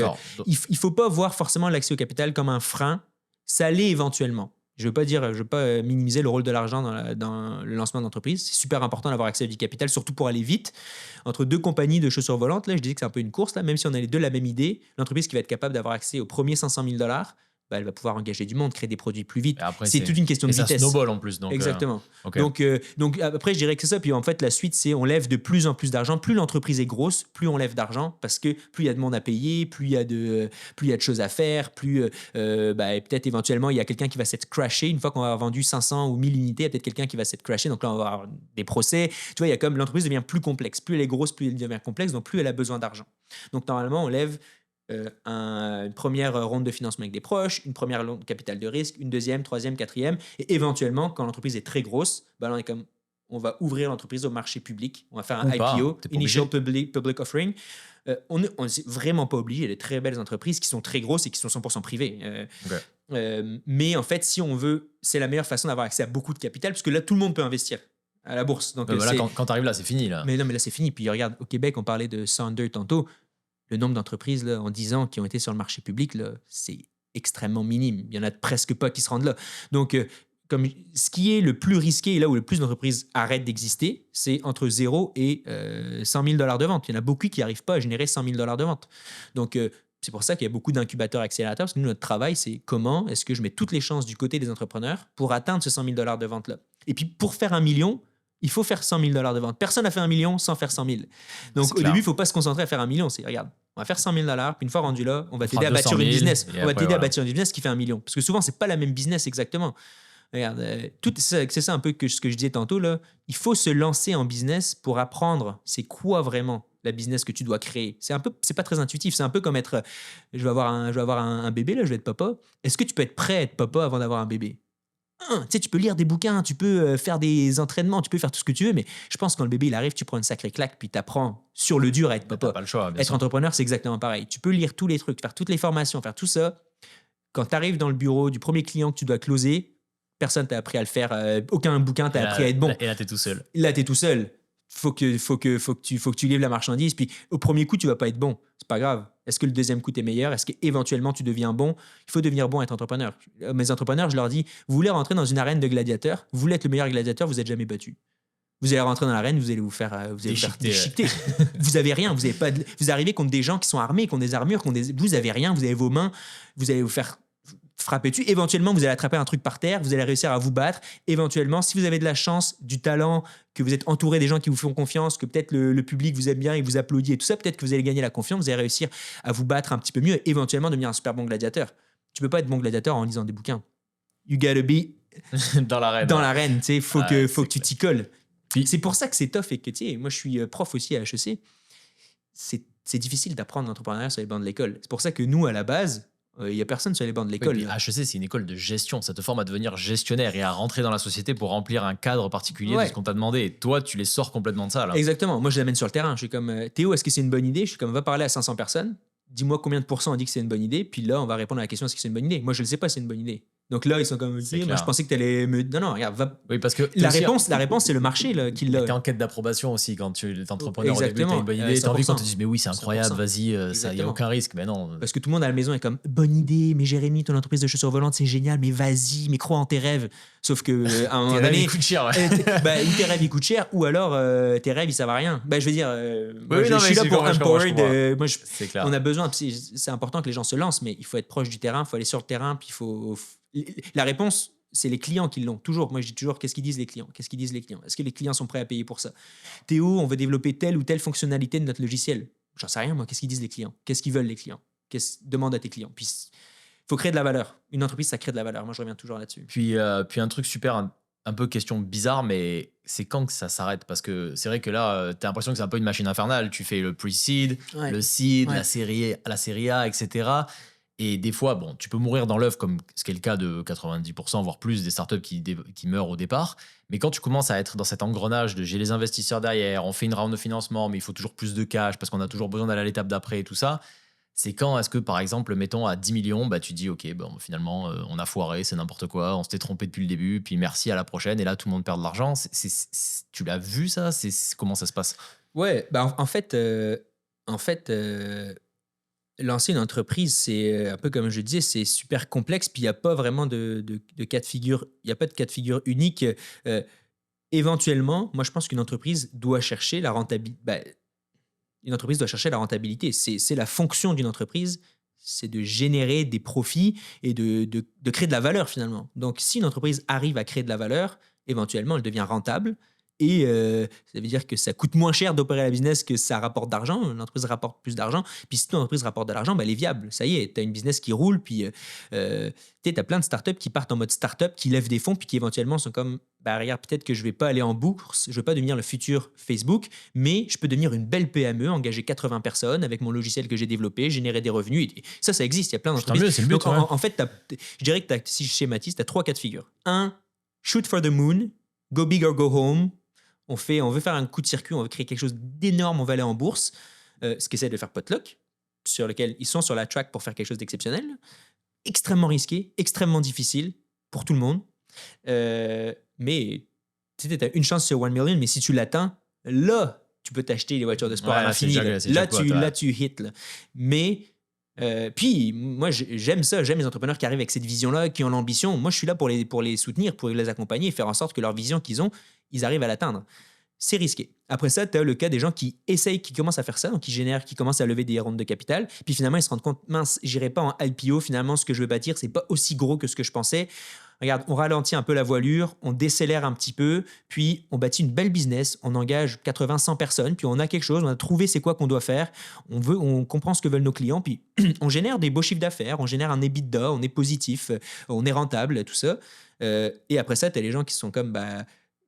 il ne faut pas voir forcément l'accès au capital comme un frein. Ça l'est éventuellement. Je ne veux pas minimiser le rôle de l'argent dans le lancement d'entreprise. C'est super important d'avoir accès à du capital, surtout pour aller vite. Entre deux compagnies de chaussures volantes, là, je disais que c'est un peu une course, là, même si on a les deux la même idée, l'entreprise qui va être capable d'avoir accès aux premiers 500 000 $, elle va pouvoir engager du monde, créer des produits plus vite. Après, c'est toute une question de vitesse. Ça snowball en plus. Donc, exactement. Okay. Donc après, je dirais que c'est ça. Puis en fait, la suite, c'est on lève de plus en plus d'argent. Plus l'entreprise est grosse, plus on lève d'argent parce que plus il y a de monde à payer, plus il y a de choses à faire, plus peut-être éventuellement, il y a quelqu'un qui va s'être crashé. Une fois qu'on va avoir vendu 500 ou 1000 unités, il y a peut-être quelqu'un qui va s'être crashé. Donc là, on va avoir des procès. Tu vois, il y a comme l'entreprise devient plus complexe. Plus elle est grosse, plus elle devient complexe. Donc plus elle a besoin d'argent. Donc normalement, on lève une première ronde de financement avec des proches, une première ronde de capital de risque, une deuxième, troisième, quatrième, et éventuellement, quand l'entreprise est très grosse, là, on va ouvrir l'entreprise au marché public, on va faire un IPO, Initial Public Offering. On n'est vraiment pas obligé, il y a des très belles entreprises qui sont très grosses et qui sont 100% privées. Mais en fait, si on veut, c'est la meilleure façon d'avoir accès à beaucoup de capital, parce que là, tout le monde peut investir à la bourse. Donc, là, quand tu arrives là, c'est fini. Là. Mais non, mais là, c'est fini. Puis regarde, au Québec, on parlait de Sounder tantôt. Le nombre d'entreprises là, en 10 ans qui ont été sur le marché public, là, c'est extrêmement minime. Il n'y en a presque pas qui se rendent là. Donc, comme ce qui est le plus risqué et là où le plus d'entreprises arrêtent d'exister, c'est entre 0 et 100 000 $ de vente. Il y en a beaucoup qui n'arrivent pas à générer 100 000 $ de vente. Donc, c'est pour ça qu'il y a beaucoup d'incubateurs accélérateurs, parce que nous, notre travail, c'est comment est-ce que je mets toutes les chances du côté des entrepreneurs pour atteindre ce 100 000 $ de vente-là. Et puis, pour faire 1 million, il faut faire 100 000 $ de vente. Personne n'a fait 1 million sans faire 100 000. Donc, au début, il ne faut pas se concentrer à faire 1 million. C'est, regarde, on va faire 100 000 $, puis une fois rendu là, on va t'aider à bâtir une business. On va t'aider à bâtir une business qui fait 1 million. Parce que souvent, ce n'est pas la même business exactement. Regarde, c'est ça un peu ce que je disais tantôt. Là. Il faut se lancer en business pour apprendre c'est quoi vraiment la business que tu dois créer. C'est pas très intuitif. C'est un peu comme être, je vais avoir un bébé, là, je vais être papa. Est-ce que tu peux être prêt à être papa avant d'avoir un bébé? Tu sais, tu peux lire des bouquins, tu peux faire des entraînements, tu peux faire tout ce que tu veux, mais je pense que quand le bébé il arrive, tu prends une sacrée claque, puis tu apprends sur le dur à être papa. T'as pas le choix, être entrepreneur, c'est exactement pareil. Tu peux lire tous les trucs, faire toutes les formations, faire tout ça. Quand tu arrives dans le bureau du premier client que tu dois closer, personne t'a appris à le faire. Aucun bouquin t'a appris à être bon. Et là, t'es tout seul. Là, t'es tout seul. Faut que tu livres la marchandise. Puis au premier coup, tu vas pas être bon. C'est pas grave. Est-ce que le deuxième coup, t'es meilleur? Est-ce qu'éventuellement, tu deviens bon? Il faut devenir bon à être entrepreneur. Mes entrepreneurs, je leur dis, vous voulez rentrer dans une arène de gladiateurs, vous voulez être le meilleur gladiateur, vous n'êtes jamais battu. Vous allez rentrer dans l'arène, vous allez vous faire déchiqueter. Vous avez rien. Vous arrivez contre des gens qui sont armés, qui ont des armures, vous avez rien, vous avez vos mains, vous allez vous faire frapper dessus. Éventuellement, vous allez attraper un truc par terre, vous allez réussir à vous battre. Éventuellement, si vous avez de la chance, du talent, que vous êtes entouré des gens qui vous font confiance, que peut-être le public vous aime bien et vous applaudit et tout ça, peut-être que vous allez gagner la confiance, vous allez réussir à vous battre un petit peu mieux et éventuellement devenir un super bon gladiateur. Tu peux pas être bon gladiateur en lisant des bouquins. You gotta be Dans l'arène. dans l'arène, tu sais, faut que tu clair. t'y colles. Puis- C'est pour ça que c'est tough et que, tu sais, moi je suis prof aussi à HEC. C'est difficile d'apprendre l'entrepreneuriat sur les bancs de l'école. C'est pour ça que nous, à la base, il y a personne sur les bancs de Oui, l'école. puis HEC, c'est une école de gestion. Ça te forme à devenir gestionnaire et à rentrer dans la société pour remplir un cadre particulier de Ouais. ce qu'on t'a demandé. Et toi, tu les sors complètement de ça. Là. Exactement. Moi, je l'amène sur le terrain. Je suis comme, Théo, est-ce que c'est une bonne idée? Je suis comme, va parler à 500 personnes. Dis-moi combien de pourcents ont dit que c'est une bonne idée. Puis là, on va répondre à la question, est-ce que c'est une bonne idée? Moi, je ne sais pas si c'est une bonne idée. Donc là, ils sont comme, C'est ok, moi, clair. je pensais que tu allais me... Non, regarde, va... Oui, parce que La réponse, c'est le marché là, qui l'a. T'es en quête d'approbation aussi quand tu es entrepreneur au début, Exactement. t'as une bonne idée, t'as envie qu'on te 100%. dise mais oui c'est incroyable, 100%. vas-y, il n'y a Exactement. aucun risque. Mais non, Parce que tout le monde à la maison est comme, bonne idée, mais Jérémy, ton entreprise de chaussures volantes, c'est génial, mais vas-y, mais crois en tes rêves. Sauf que à un moment tes rêves, donné, ils coûtent cher. Ouais. ou tes rêves ils coûtent cher, ou alors tes rêves ils servent à rien. Je veux dire, moi, oui, je non, suis mais là je pour comprends, je empowered. comprends. Moi, C'est clair. on a besoin, c'est important que les gens se lancent, mais il faut être proche du terrain, il faut aller sur le terrain, puis la réponse, c'est les clients qui l'ont. Toujours, moi je dis toujours, qu'est-ce qu'ils disent les clients? Qu'est-ce qu'ils disent les clients? Est-ce que les clients sont prêts à payer pour ça? Théo, on veut développer telle ou telle fonctionnalité de notre logiciel. J'en sais rien, moi, qu'est-ce qu'ils disent les clients? Qu'est-ce qu'ils veulent les clients? Demande à tes clients. Puis, il faut créer de la valeur. Une entreprise, ça crée de la valeur. Moi, je reviens toujours là-dessus. Puis un truc super, un peu question bizarre, mais c'est quand que ça s'arrête? Parce que c'est vrai que là, t'as l'impression que c'est un peu une machine infernale. Tu fais le pre-seed, Ouais. le seed, Ouais. la série A, etc. Et des fois, bon, tu peux mourir dans l'œuf, comme ce qui est le cas de 90%, voire plus, des startups qui meurent au départ. Mais quand tu commences à être dans cet engrenage de j'ai les investisseurs derrière, on fait une round de financement, mais il faut toujours plus de cash parce qu'on a toujours besoin d'aller à l'étape d'après et tout ça. C'est quand est-ce que, par exemple, mettons à 10 millions, bah, tu dis, OK, bon, finalement, on a foiré, c'est n'importe quoi, on s'était trompé depuis le début, puis merci, à la prochaine, et là, tout le monde perd de l'argent. Tu l'as vu, ça? Comment ça se passe? Ouais, en fait, lancer une entreprise, c'est un peu comme je disais, c'est super complexe, puis il n'y a pas vraiment de cas de figure, il n'y a pas de cas de figure unique. Éventuellement, moi, je pense qu'une entreprise doit chercher la rentabilité. Une entreprise doit chercher la rentabilité. C'est la fonction d'une entreprise, c'est de générer des profits et de créer de la valeur finalement. Donc, si une entreprise arrive à créer de la valeur, éventuellement, elle devient rentable. Et ça veut dire que ça coûte moins cher d'opérer la business que ça rapporte d'argent. L'entreprise rapporte plus d'argent. Puis si ton entreprise rapporte de l'argent, elle est viable. Ça y est, tu as une business qui roule. Puis tu as plein de startups qui partent en mode startup, qui lèvent des fonds, puis qui éventuellement sont comme, regarde, peut-être que je vais pas aller en bourse, je vais pas devenir le futur Facebook, mais je peux devenir une belle PME, engager 80 personnes avec mon logiciel que j'ai développé, générer des revenus. Et ça existe. Il y a plein Tant d'entreprises. mieux, c'est le but. Donc, en fait, je dirais que si je schématise, tu as 3 cas de figure. 1, shoot for the moon, go big or go home. On veut faire un coup de circuit, on veut créer quelque chose d'énorme, on va aller en bourse. Ce qu'essaie de faire Potluck, sur lequel ils sont sur la track pour faire quelque chose d'exceptionnel. Extrêmement risqué, extrêmement difficile pour tout le monde. Mais tu as une chance sur 1 million, mais si tu l'atteins, là, tu peux t'acheter les voitures de sport Ouais, à là, l'infini. c'est jackpot, ouais. Là, tu hits. Là. Mais puis, moi, j'aime ça. J'aime les entrepreneurs qui arrivent avec cette vision-là, qui ont l'ambition. Moi, je suis là pour les soutenir, pour les accompagner et faire en sorte que leur vision qu'ils ont, ils arrivent à l'atteindre. C'est risqué. Après ça, tu as le cas des gens qui essayent, qui commencent à faire ça, donc qui commencent à lever des rondes de capital. Puis finalement, ils se rendent compte, mince, j'irai pas en IPO. Finalement, ce que je veux bâtir, c'est pas aussi gros que ce que je pensais. Regarde, on ralentit un peu la voilure, on décélère un petit peu, puis on bâtit une belle business, on engage 80, 100 personnes, puis on a quelque chose, on a trouvé c'est quoi qu'on doit faire, on comprend ce que veulent nos clients, puis on génère des beaux chiffres d'affaires, on génère un EBITDA, on est positif, on est rentable, tout ça. Et après ça, tu as les gens qui sont comme,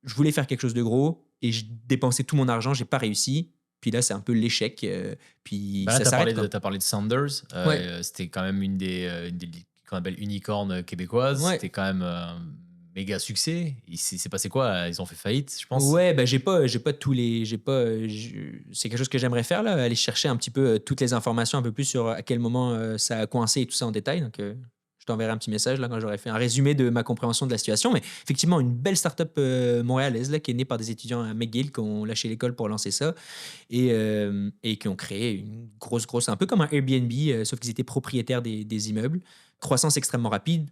je voulais faire quelque chose de gros et je dépensais tout mon argent, j'ai pas réussi. Puis là, c'est un peu l'échec. Puis ça s'arrête. T'as parlé de Sanders. Ouais. C'était quand même une des qu'on appelle unicornes québécoises. Ouais. C'était quand même méga succès. Il s'est passé quoi? Ils ont fait faillite, je pense. Ouais, j'ai pas tous les. C'est quelque chose que j'aimerais faire, là, aller chercher un petit peu toutes les informations un peu plus sur à quel moment ça a coincé et tout ça en détail. Donc, je t'enverrai un petit message là quand j'aurai fait un résumé de ma compréhension de la situation. Mais effectivement, une belle start-up montréalaise là, qui est née par des étudiants à McGill qui ont lâché l'école pour lancer ça et qui ont créé une grosse, un peu comme un Airbnb, sauf qu'ils étaient propriétaires des immeubles. Croissance extrêmement rapide,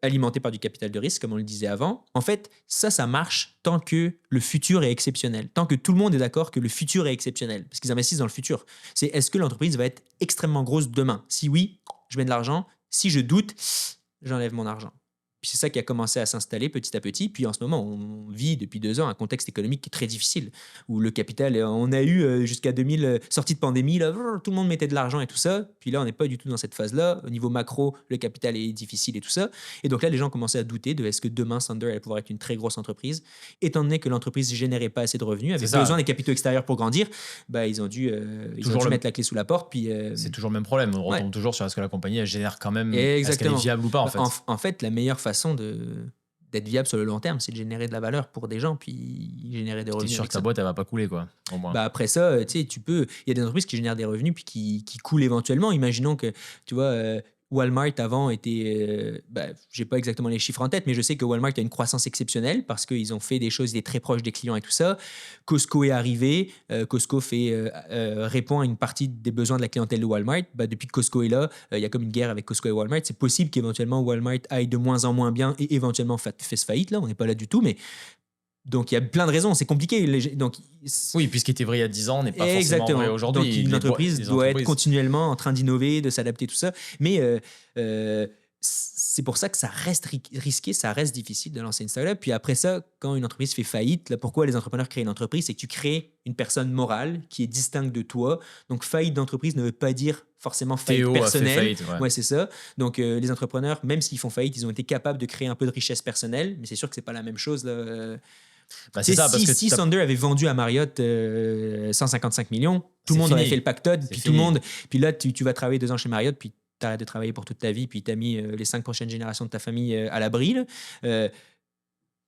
alimenté par du capital de risque, comme on le disait avant. En fait, ça marche tant que le futur est exceptionnel, tant que tout le monde est d'accord que le futur est exceptionnel, parce qu'ils investissent dans le futur. Est-ce que l'entreprise va être extrêmement grosse demain? Si oui, je mets de l'argent. Si je doute, j'enlève mon argent. Puis c'est ça qui a commencé à s'installer petit à petit. Puis en ce moment, on vit depuis 2 ans un contexte économique qui est très difficile, où le capital, on a eu jusqu'à 2000, sortie de pandémie, là, tout le monde mettait de l'argent et tout ça. Puis là, on n'est pas du tout dans cette phase-là. Au niveau macro, le capital est difficile et tout ça. Et donc là, les gens commençaient à douter de est-ce que demain, Thunder allait pouvoir être une très grosse entreprise. Étant donné que l'entreprise ne générait pas assez de revenus, C'est avait ça. besoin des capitaux extérieurs pour grandir, bah, ils ont dû Toujours le- mettre la clé sous la porte. Puis, C'est toujours le même problème. On retombe toujours sur est-ce que la compagnie elle génère quand même. Est-ce qu'elle est exactement. viable ou pas en fait. En fait, la meilleure façon d'être viable sur le long terme, c'est de générer de la valeur pour des gens, puis générer des T'es revenus sûr avec que ta ça. boîte elle va pas couler quoi. Au moins. Bah après ça, tu sais, il y a des entreprises qui génèrent des revenus puis qui coulent éventuellement. Imaginons que, tu vois, Walmart avant était, j'ai pas exactement les chiffres en tête, mais je sais que Walmart a une croissance exceptionnelle parce qu'ils ont fait des choses, il est très proche des clients et tout ça. Costco est arrivé, Costco répond à une partie des besoins de la clientèle de Walmart. Bah, depuis que Costco est là, il y a comme une guerre avec Costco et Walmart. C'est possible qu'éventuellement Walmart aille de moins en moins bien et éventuellement fasse faillite. Là, on n'est pas là du tout, mais donc il y a plein de raisons, c'est compliqué. Donc, Oui, puis ce qui était vrai il y a 10 ans n'est pas forcément exactement. vrai aujourd'hui. Donc une entreprise doit être continuellement en train d'innover, de s'adapter, tout ça. Mais c'est pour ça que ça reste risqué, ça reste difficile de lancer une startup. Puis après ça, quand une entreprise fait faillite, là, pourquoi les entrepreneurs créent une entreprise? C'est que tu crées une personne morale qui est distincte de toi. Donc faillite d'entreprise ne veut pas dire forcément faillite Théo personnelle. a fait faillite, ouais. Ouais, c'est ça. Donc les entrepreneurs, même s'ils font faillite, ils ont été capables de créer un peu de richesse personnelle. Mais c'est sûr que c'est pas la même chose, là. Bah, c'est ça, parce que si Thunder avait vendu à Marriott 155 millions, tout C'est le monde aurait fini. fait le pactole, C'est puis tout fini. le monde. Puis là, tu vas travailler 2 ans chez Marriott, puis tu arrêtes de travailler pour toute ta vie, puis tu as mis les 5 prochaines générations de ta famille à l'abri. Là.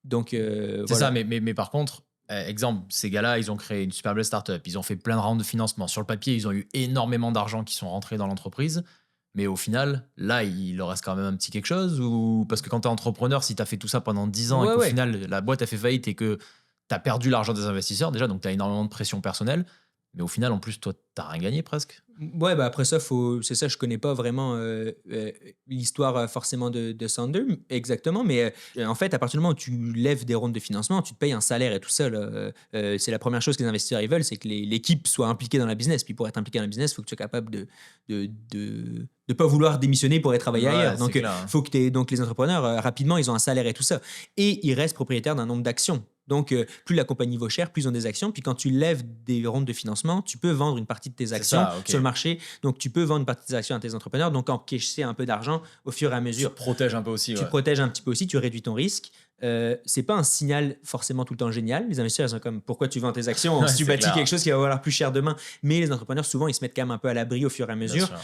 Donc, C'est voilà. ça, mais par contre, exemple, ces gars-là, ils ont créé une super belle startup, ils ont fait plein de rounds de financement. Sur le papier, ils ont eu énormément d'argent qui sont rentrés dans l'entreprise. Mais au final, là, il leur reste quand même un petit quelque chose ou parce que quand tu es entrepreneur, si tu as fait tout ça pendant 10 ans et Ouais, qu'au ouais. final, la boîte a fait faillite et que tu as perdu l'argent des investisseurs, déjà, donc tu as énormément de pression personnelle. Mais au final, en plus, toi, tu rien gagné presque. Ouais, bah après ça, c'est ça, je connais pas vraiment l'histoire forcément de Sander, exactement, mais en fait, à partir du moment où tu lèves des rondes de financement, tu te payes un salaire et tout ça. Là. C'est la première chose que les investisseurs ils veulent, c'est que l'équipe soit impliquée dans la business. Puis pour être impliqué dans la business, il faut que tu sois capable de pas vouloir démissionner pour aller travailler Ouais, ailleurs. c'est Donc, clair, hein. faut que donc les entrepreneurs, rapidement, ils ont un salaire et tout ça. Et ils restent propriétaires d'un nombre d'actions. Donc, plus la compagnie vaut cher, plus ils ont des actions. Puis quand tu lèves des rondes de financement, tu peux vendre une partie de tes actions ça, ok. sur le marché. Donc, tu peux vendre une partie de tes actions à tes entrepreneurs. Donc, encaisser un peu d'argent au fur et à Tu mesure. te protèges un peu aussi. Tu Ouais. te protèges un petit peu aussi, tu réduis ton risque. C'est pas un signal forcément tout le temps génial. Les investisseurs, ils sont comme pourquoi tu vends tes actions Ouais, si tu c'est bâtis clair. quelque chose qui va valoir plus cher demain. Mais les entrepreneurs, souvent, ils se mettent quand même un peu à l'abri au fur et à Bien mesure. sûr.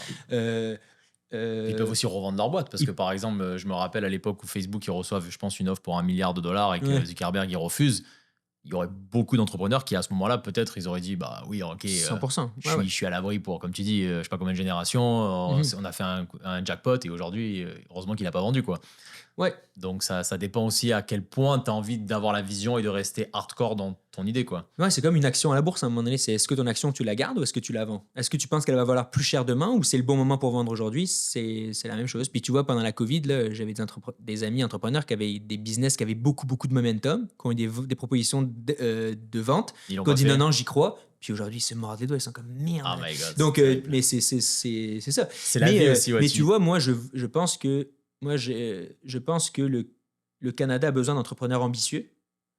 Euh, Ils peuvent aussi revendre leur boîte parce que par exemple, je me rappelle à l'époque où Facebook ils reçoivent, je pense, une offre pour $1 milliard et que Ouais. Zuckerberg il refuse. Il y aurait beaucoup d'entrepreneurs qui à ce moment-là peut-être ils auraient dit bah oui ok 100%. je suis à l'abri pour comme tu dis je sais pas combien de générations Mhm. on a fait un jackpot et aujourd'hui heureusement qu'il a pas vendu quoi. Ouais. Donc ça dépend aussi à quel point tu as envie d'avoir la vision et de rester hardcore dans ton idée quoi. Ouais, c'est comme une action à la bourse à un moment donné. C'est est-ce que ton action, tu la gardes ou est-ce que tu la vends? Est-ce que tu penses qu'elle va valoir plus cher demain ou c'est le bon moment pour vendre aujourd'hui? C'est la même chose. Puis tu vois, pendant la COVID, là, j'avais des amis entrepreneurs qui avaient des business qui avaient beaucoup, beaucoup de momentum, qui ont eu des propositions de vente, Ils l'ont qui ont pas dit fait. non, non, j'y crois. Puis aujourd'hui, ils se mordent les doigts, ils sont comme merde. Oh my god. Donc, c'est terrible. mais c'est ça. C'est la vie aussi ouais, mais tu vois, moi, je pense que, je pense que le Canada a besoin d'entrepreneurs ambitieux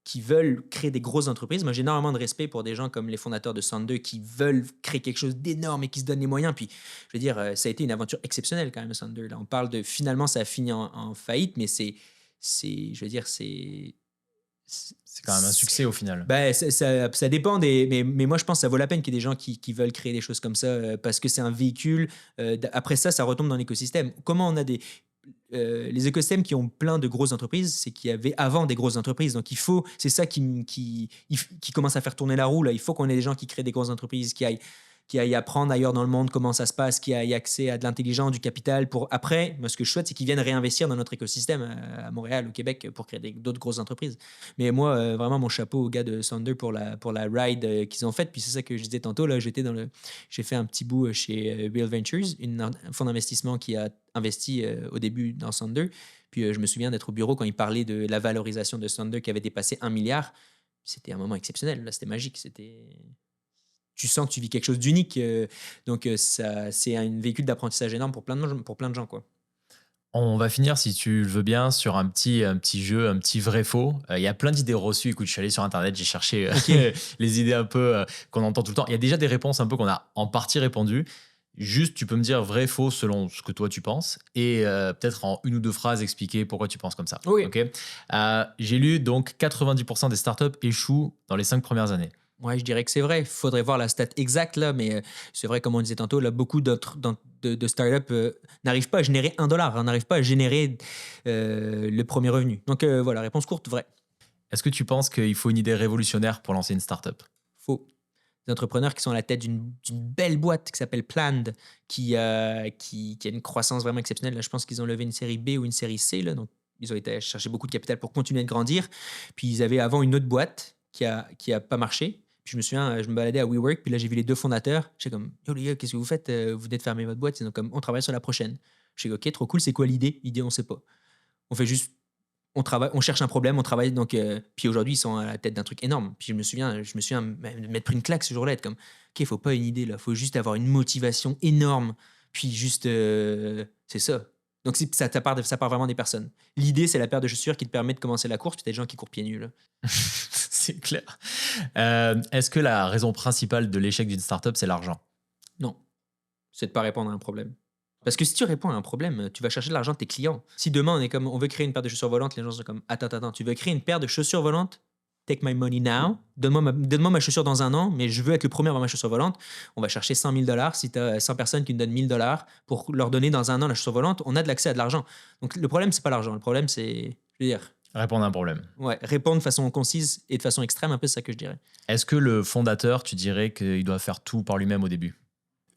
qui veulent créer des grosses entreprises. Moi, j'ai énormément de respect pour des gens comme les fondateurs de Thunder qui veulent créer quelque chose d'énorme et qui se donnent les moyens. Puis, je veux dire, ça a été une aventure exceptionnelle quand même, Thunder. Là, on parle de finalement, ça a fini en faillite, mais je veux dire, c'est quand même un succès au final. Ben, ça dépend mais moi je pense que ça vaut la peine qu'il y ait des gens qui veulent créer des choses comme ça parce que c'est un véhicule. Après ça, ça retombe dans l'écosystème. Comment on a les écosystèmes qui ont plein de grosses entreprises, c'est qu'il y avait avant des grosses entreprises. Donc c'est ça qui commence à faire tourner la roue là. Il faut qu'on ait des gens qui créent des grosses entreprises, qui aillent apprendre ailleurs dans le monde comment ça se passe, qui aillent accès à de l'intelligence, du capital pour après. Moi, ce que je souhaite, c'est qu'ils viennent réinvestir dans notre écosystème à Montréal, au Québec, pour créer d'autres grosses entreprises. Mais moi, vraiment, mon chapeau aux gars de Thunder pour la ride qu'ils ont faite. Puis c'est ça que je disais tantôt. Là, j'ai fait un petit bout chez Real Ventures, un fonds d'investissement qui a investi au début dans Thunder. Puis je me souviens d'être au bureau quand ils parlaient de la valorisation de Thunder qui avait dépassé 1 milliard. C'était un moment exceptionnel. Là, c'était magique. Tu sens que tu vis quelque chose d'unique. Donc, c'est un véhicule d'apprentissage énorme pour plein de gens. Quoi. On va finir, si tu le veux bien, sur un petit jeu, un petit vrai-faux. Il y a plein d'idées reçues. Écoute, je suis allé sur Internet, j'ai cherché OK. les idées un peu qu'on entend tout le temps. Il y a déjà des réponses un peu qu'on a en partie répondues. Juste, tu peux me dire vrai, faux selon ce que toi tu penses et peut-être en une ou deux phrases expliquer pourquoi tu penses comme ça. Oui. Ok. J'ai lu donc 90% des startups échouent dans les 5 premières années. Ouais, je dirais que c'est vrai. Il faudrait voir la stat exacte, là, mais c'est vrai, comme on disait tantôt, là, beaucoup d'autres de startups n'arrivent pas à générer 1 dollar, hein, n'arrivent pas à générer le premier revenu. Donc voilà, réponse courte, vrai. Est-ce que tu penses qu'il faut une idée révolutionnaire pour lancer une startup? Faux. Des entrepreneurs qui sont à la tête d'une belle boîte qui s'appelle Planned, qui a une croissance vraiment exceptionnelle. Là, je pense qu'ils ont levé une série B ou une série C, là, donc ils ont été chercher beaucoup de capital pour continuer de grandir. Puis ils avaient avant une autre boîte qui a pas marché. Puis je me souviens, je me baladais à WeWork, puis là j'ai vu les deux fondateurs. J'étais comme, yo les gars, qu'est-ce que vous faites? Vous venez de fermer votre boîte. Ils sont comme, on travaille sur la prochaine. Je dis, ok, trop cool, c'est quoi l'idée? L'idée, on sait pas. On fait juste on travaille, on cherche un problème, on travaille donc puis aujourd'hui ils sont à la tête d'un truc énorme. Puis je me souviens de m'être pris une claque ce jour-là, être comme OK, faut pas une idée là, faut juste avoir une motivation énorme. Puis juste c'est ça. Donc ça part vraiment des personnes. L'idée c'est la paire de chaussures qui te permet de commencer la course, puis t'as des gens qui courent pieds nus là. C'est clair. Est-ce que la raison principale de l'échec d'une startup, c'est l'argent? Non, c'est de pas répondre à un problème. Parce que si tu réponds à un problème, tu vas chercher de l'argent de tes clients. Si demain on est comme on veut créer une paire de chaussures volantes, les gens sont comme attends, attends, attends, tu veux créer une paire de chaussures volantes? Take my money now. Donne-moi ma chaussure dans un an, mais je veux être le premier à avoir ma chaussure volante. On va chercher 100 000 dollars. Si tu as 100 personnes qui nous donnent 1000 dollars pour leur donner dans un an la chaussure volante, on a de l'accès à de l'argent. Donc le problème, c'est pas l'argent. Le problème, c'est, je veux dire, Répondre à un problème. ouais, répondre de façon concise et de façon extrême, un peu c'est ça que je dirais. Est-ce que le fondateur, tu dirais qu'il doit faire tout par lui-même au début?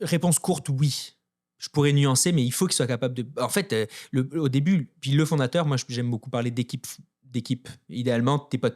Réponse courte, oui. Je pourrais nuancer, mais il faut qu'il soit capable de. En fait, au début, puis le fondateur, moi, j'aime beaucoup parler d'équipe. D'équipe. Idéalement, t'es pas.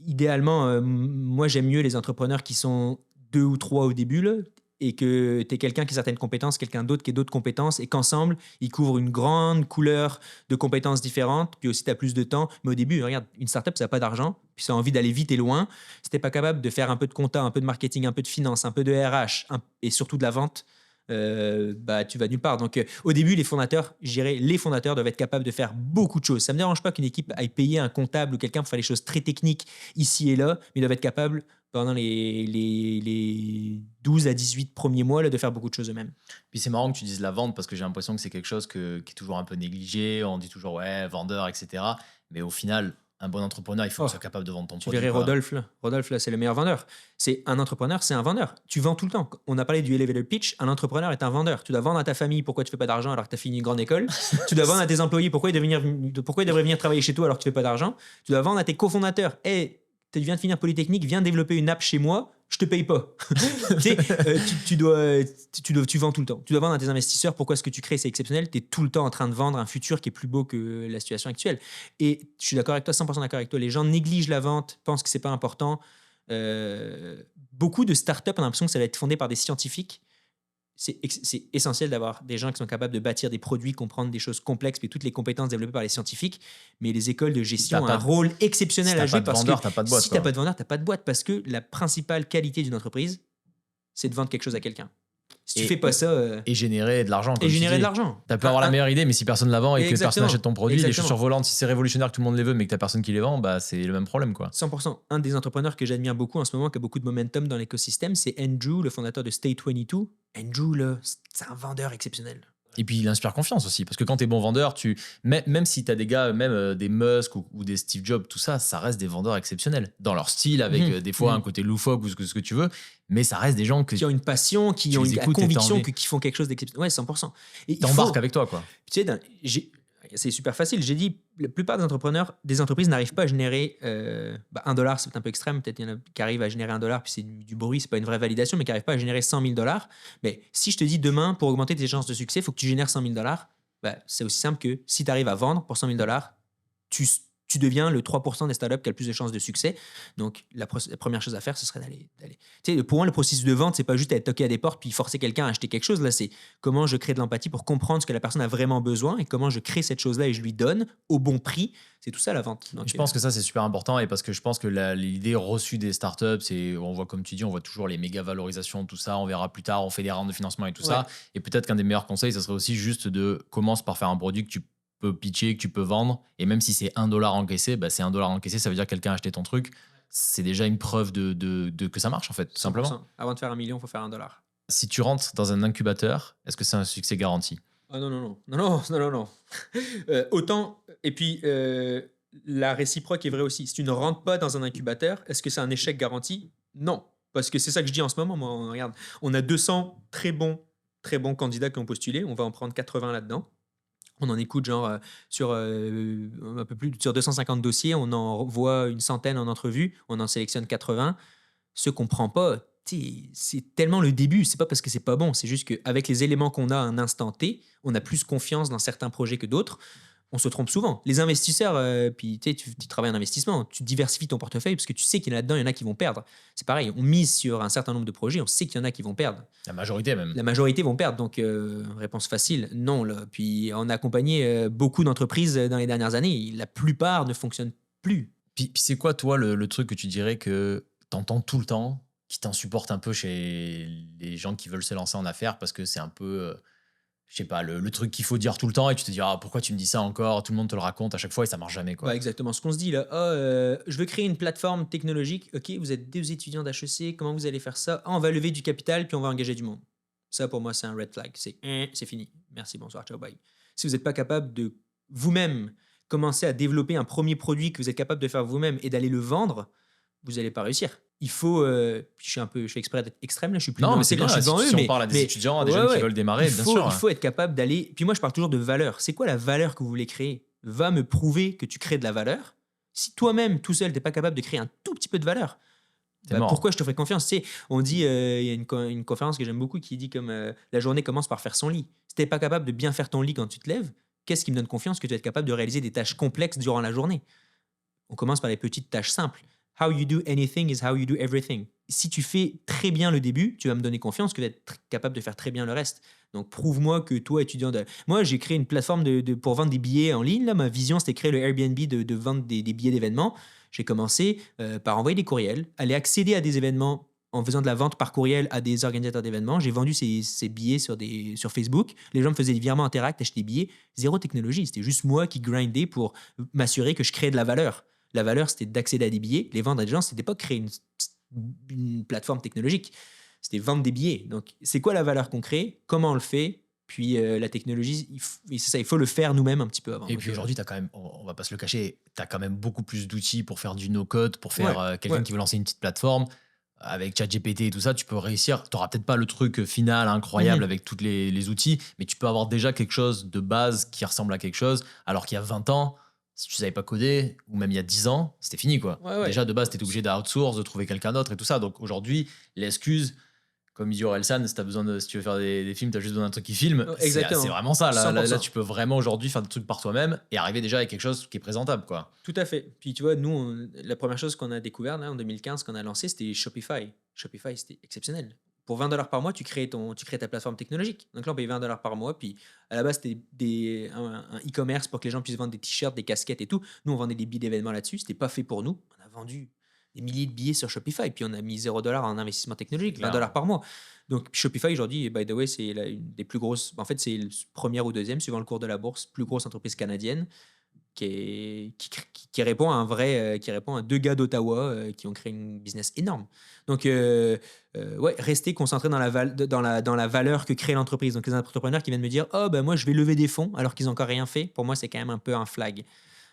Idéalement, moi, j'aime mieux les entrepreneurs qui sont deux ou trois au début, là, et que tu es quelqu'un qui a certaines compétences, quelqu'un d'autre qui a d'autres compétences, et qu'ensemble, ils couvrent une grande couleur de compétences différentes, puis aussi, tu as plus de temps. Mais au début, regarde, une startup, ça n'a pas d'argent, puis ça a envie d'aller vite et loin. Si tu pas capable de faire un peu de compta, un peu de marketing, un peu de finance, un peu de RH, et surtout de la vente, bah, tu vas nulle part. Donc, au début, les fondateurs, je dirais, les fondateurs doivent être capables de faire beaucoup de choses. Ça ne me dérange pas qu'une équipe aille payer un comptable ou quelqu'un pour faire les choses très techniques ici et là, mais ils doivent être capables, pendant les 12 à 18 premiers mois, là, de faire beaucoup de choses eux-mêmes. Puis c'est marrant que tu dises la vente parce que j'ai l'impression que c'est quelque chose qui est toujours un peu négligé. On dit toujours, ouais, vendeur, etc. Mais au final, un bon entrepreneur, il faut Oh, qu'il soit capable de vendre ton tu produit, verrais quoi. Rodolphe, là. Rodolphe, là, c'est le meilleur vendeur. C'est un entrepreneur, c'est un vendeur. Tu vends tout le temps. On a parlé du elevator pitch. Un entrepreneur est un vendeur. Tu dois vendre à ta famille pourquoi tu fais pas d'argent alors que tu as fini une grande école. Tu dois vendre à tes employés pourquoi ils devraient venir travailler chez toi alors que tu fais pas d'argent. Tu dois vendre à tes cofondateurs. Hey, tu viens de finir Polytechnique, viens développer une app chez moi, je te paye pas. Tu sais, tu vends tout le temps. Tu dois vendre à tes investisseurs pourquoi ce que tu crées c'est exceptionnel. Tu es tout le temps en train de vendre un futur qui est plus beau que la situation actuelle. Et je suis d'accord avec toi, 100% d'accord avec toi. Les gens négligent la vente, pensent que c'est pas important. Beaucoup de startups ont l'impression que ça va être fondé par des scientifiques. C'est essentiel d'avoir des gens qui sont capables de bâtir des produits, comprendre des choses complexes, puis toutes les compétences développées par les scientifiques. Mais les écoles de gestion ont un rôle exceptionnel à jouer parce que T'as pas de boîte, si tu n'as quoi. pas de vendeur, tu n'as pas de boîte. Parce que la principale qualité d'une entreprise, c'est de vendre quelque chose à quelqu'un. Si tu Et- fais pas ça, Et générer de l'argent. et comme tu générer dis. de l'argent. T'as pu avoir la meilleure idée, mais si personne ne la vend et que personne Exactement. n'achète ton produit, les Exactement. chaussures volantes, si c'est révolutionnaire que tout le monde les veut, mais que t'as personne qui les vend, bah c'est le même problème, quoi. 100%. Un des entrepreneurs que j'admire beaucoup en ce moment, qui a beaucoup de momentum dans l'écosystème, c'est Andrew, le fondateur de Stay22. Andrew, là, c'est un vendeur exceptionnel. Et puis il inspire confiance aussi, parce que quand t'es bon vendeur, même si t'as des gars, même des Musk ou des Steve Jobs, tout ça, ça reste des vendeurs exceptionnels. Dans leur style, avec des fois un côté loufoque ou ce que tu veux, mais ça reste des gens que Qui ont une passion, qui Tu ont les une la écoutes et t'as conviction envie. qu'ils font quelque chose d'exceptionnel. Ouais, 100%. Et il t'embarques faut- avec toi, quoi. Tu sais, c'est super facile. J'ai dit, la plupart des entrepreneurs, des entreprises n'arrivent pas à générer 1 dollar, c'est un peu extrême. Peut-être qu'il y en a qui arrivent à générer 1 dollar, puis c'est du bruit, c'est pas une vraie validation, mais qui n'arrivent pas à générer 100 000 dollars. Mais si je te dis demain, pour augmenter tes chances de succès, il faut que tu génères 100 000 dollars, c'est aussi simple que si tu arrives à vendre pour 100 000 dollars, tu tu deviens le 3% des startups qui a le plus de chances de succès. Donc, la première chose à faire, ce serait d'aller. Tu sais, pour moi, le processus de vente, c'est pas juste aller toquer à des portes puis forcer quelqu'un à acheter quelque chose. Là, c'est comment je crée de l'empathie pour comprendre ce que la personne a vraiment besoin et comment je crée cette chose-là et je lui donne au bon prix. C'est tout ça la vente. Donc, Je pense que ça, c'est super important et parce que je pense que l'idée reçue des startups, c'est, on voit, comme tu dis, on voit toujours les méga valorisations, tout ça, on verra plus tard, on fait des rounds de financement et tout ça. Et peut-être qu'un des meilleurs conseils, ça serait aussi juste de commence par faire un produit que tu peux pitcher, que tu peux vendre. Et même si c'est $1 encaissé, bah, c'est $1 encaissé, ça veut dire que quelqu'un a acheté ton truc. C'est déjà une preuve que ça marche, en fait, tout 100%. simplement. Avant de faire 1 million, il faut faire $1. Si tu rentres dans un incubateur, est-ce que c'est un succès garanti? Ah non, non, non. Non, non, non, non, non. Autant. Et puis, la réciproque est vraie aussi. Si tu ne rentres pas dans un incubateur, est-ce que c'est un échec garanti? Non. Parce que c'est ça que je dis en ce moment. Moi, regarde, on a 200 très bons candidats qui ont postulé. On va en prendre 80 là-dedans. On en écoute genre sur un peu plus sur 250 dossiers, on en voit une centaine en entrevue, on en sélectionne 80. Ceux qu'on prend pas, c'est tellement le début, c'est pas parce que c'est pas bon, c'est juste qu'avec les éléments qu'on a à un instant T, on a plus confiance dans certains projets que d'autres. On se trompe souvent. Les investisseurs, puis tu travailles en investissement, tu diversifies ton portefeuille parce que tu sais qu'il y en a dedans, il y en a qui vont perdre. C'est pareil, on mise sur un certain nombre de projets, on sait qu'il y en a qui vont perdre. La majorité même. La majorité vont perdre, donc réponse facile, non. Là. Puis on a accompagné beaucoup d'entreprises dans les dernières années. La plupart ne fonctionnent plus. Puis c'est quoi, toi, le truc que tu dirais que t'entends tout le temps, qui t'insupporte un peu chez les gens qui veulent se lancer en affaires parce que c'est un peu, je sais pas, le truc qu'il faut dire tout le temps et tu te dis, ah, pourquoi tu me dis ça encore? Tout le monde te le raconte à chaque fois et ça marche jamais, quoi. Ouais, exactement. Ce qu'on se dit là, je veux créer une plateforme technologique. Ok, vous êtes 2 étudiants d'HEC, comment vous allez faire ça? Ah, on va lever du capital puis on va engager du monde. Ça, pour moi, c'est un red flag. C'est fini. Merci, bonsoir, ciao, bye. Si vous n'êtes pas capable de vous-même commencer à développer un premier produit que vous êtes capable de faire vous-même et d'aller le vendre, vous n'allez pas réussir. Il faut. Je fais exprès d'être extrême là, je suis plus Non, mais nuancé c'est bien, quand je suis devant eux. si on Mais, parle à des mais- étudiants, à des ouais, jeunes qui ouais. veulent démarrer, il bien faut, sûr. il faut être capable d'aller. Puis moi, je parle toujours de valeur. C'est quoi la valeur que vous voulez créer? Va me prouver que tu crées de la valeur. Si toi-même, tout seul, tu n'es pas capable de créer un tout petit peu de valeur, T'es mort. pourquoi je te ferais confiance? Tu sais, on dit, il y a une conférence que j'aime beaucoup qui dit comme la journée commence par faire son lit. Si tu n'es pas capable de bien faire ton lit quand tu te lèves, qu'est-ce qui me donne confiance que tu vas être capable de réaliser des tâches complexes durant la journée? On commence par les petites tâches simples. How you do anything is how you do everything. Si tu fais très bien le début, tu vas me donner confiance que tu vas être capable de faire très bien le reste. Donc, prouve-moi que toi, étudiant Moi, j'ai créé une plateforme pour vendre des billets en ligne. Là. Ma vision, c'était créer le Airbnb de vendre des billets d'événements. J'ai commencé par envoyer des courriels, aller accéder à des événements en faisant de la vente par courriel à des organisateurs d'événements. J'ai vendu ces billets sur Facebook. Les gens me faisaient des virements Interact, achetaient des billets. Zéro technologie. C'était juste moi qui grindais pour m'assurer que je créais de la valeur. La valeur, c'était d'accéder à des billets. Les vendre à des gens, c'était pas créer une plateforme technologique. C'était vendre des billets. Donc, c'est quoi la valeur qu'on crée? Comment on le fait? Puis la technologie, c'est ça, il faut le faire nous-mêmes un petit peu avant. Et puis aujourd'hui, tu as quand même, on va pas se le cacher, tu as quand même beaucoup plus d'outils pour faire du no-code, pour faire quelqu'un qui veut lancer une petite plateforme. Avec ChatGPT et tout ça, tu peux réussir. Tu n'auras peut-être pas le truc final incroyable avec tous les outils, mais tu peux avoir déjà quelque chose de base qui ressemble à quelque chose, alors qu'il y a 20 ans, si tu savais pas coder, ou même il y a 10 ans, c'était fini, quoi. Ouais. Déjà, de base, tu étais obligé d'outsource, de trouver quelqu'un d'autre et tout ça. Donc aujourd'hui, l'excuse, comme il dit Orelsan, si tu veux faire des films, tu as juste besoin d'un truc qui filme. Exactement. C'est vraiment ça. Là, 100%. tu peux vraiment aujourd'hui faire des trucs par toi-même et arriver déjà avec quelque chose qui est présentable, quoi. Tout à fait. Puis tu vois, nous, la première chose qu'on a découvert là, en 2015, qu'on a lancé, c'était Shopify. Shopify, c'était exceptionnel. Pour $20 par mois, tu crées ta plateforme technologique. Donc là, on paye $20 par mois. Puis à la base, c'était un e-commerce pour que les gens puissent vendre des t-shirts, des casquettes et tout. Nous, on vendait des billets d'événements là-dessus. C'était pas fait pour nous. On a vendu des milliers de billets sur Shopify. Puis on a mis $0 en investissement technologique, $20 par mois. Donc Shopify, aujourd'hui, by the way, c'est une des plus grosses. En fait, c'est première ou deuxième, suivant le cours de la bourse, plus grosse entreprise canadienne. Qui répond à un vrai qui répond à 2 gars d'Ottawa qui ont créé une business énorme. Donc rester concentré dans la valeur que crée l'entreprise. Donc les entrepreneurs qui viennent me dire moi je vais lever des fonds alors qu'ils n'ont encore rien fait, pour moi c'est quand même un peu un flag.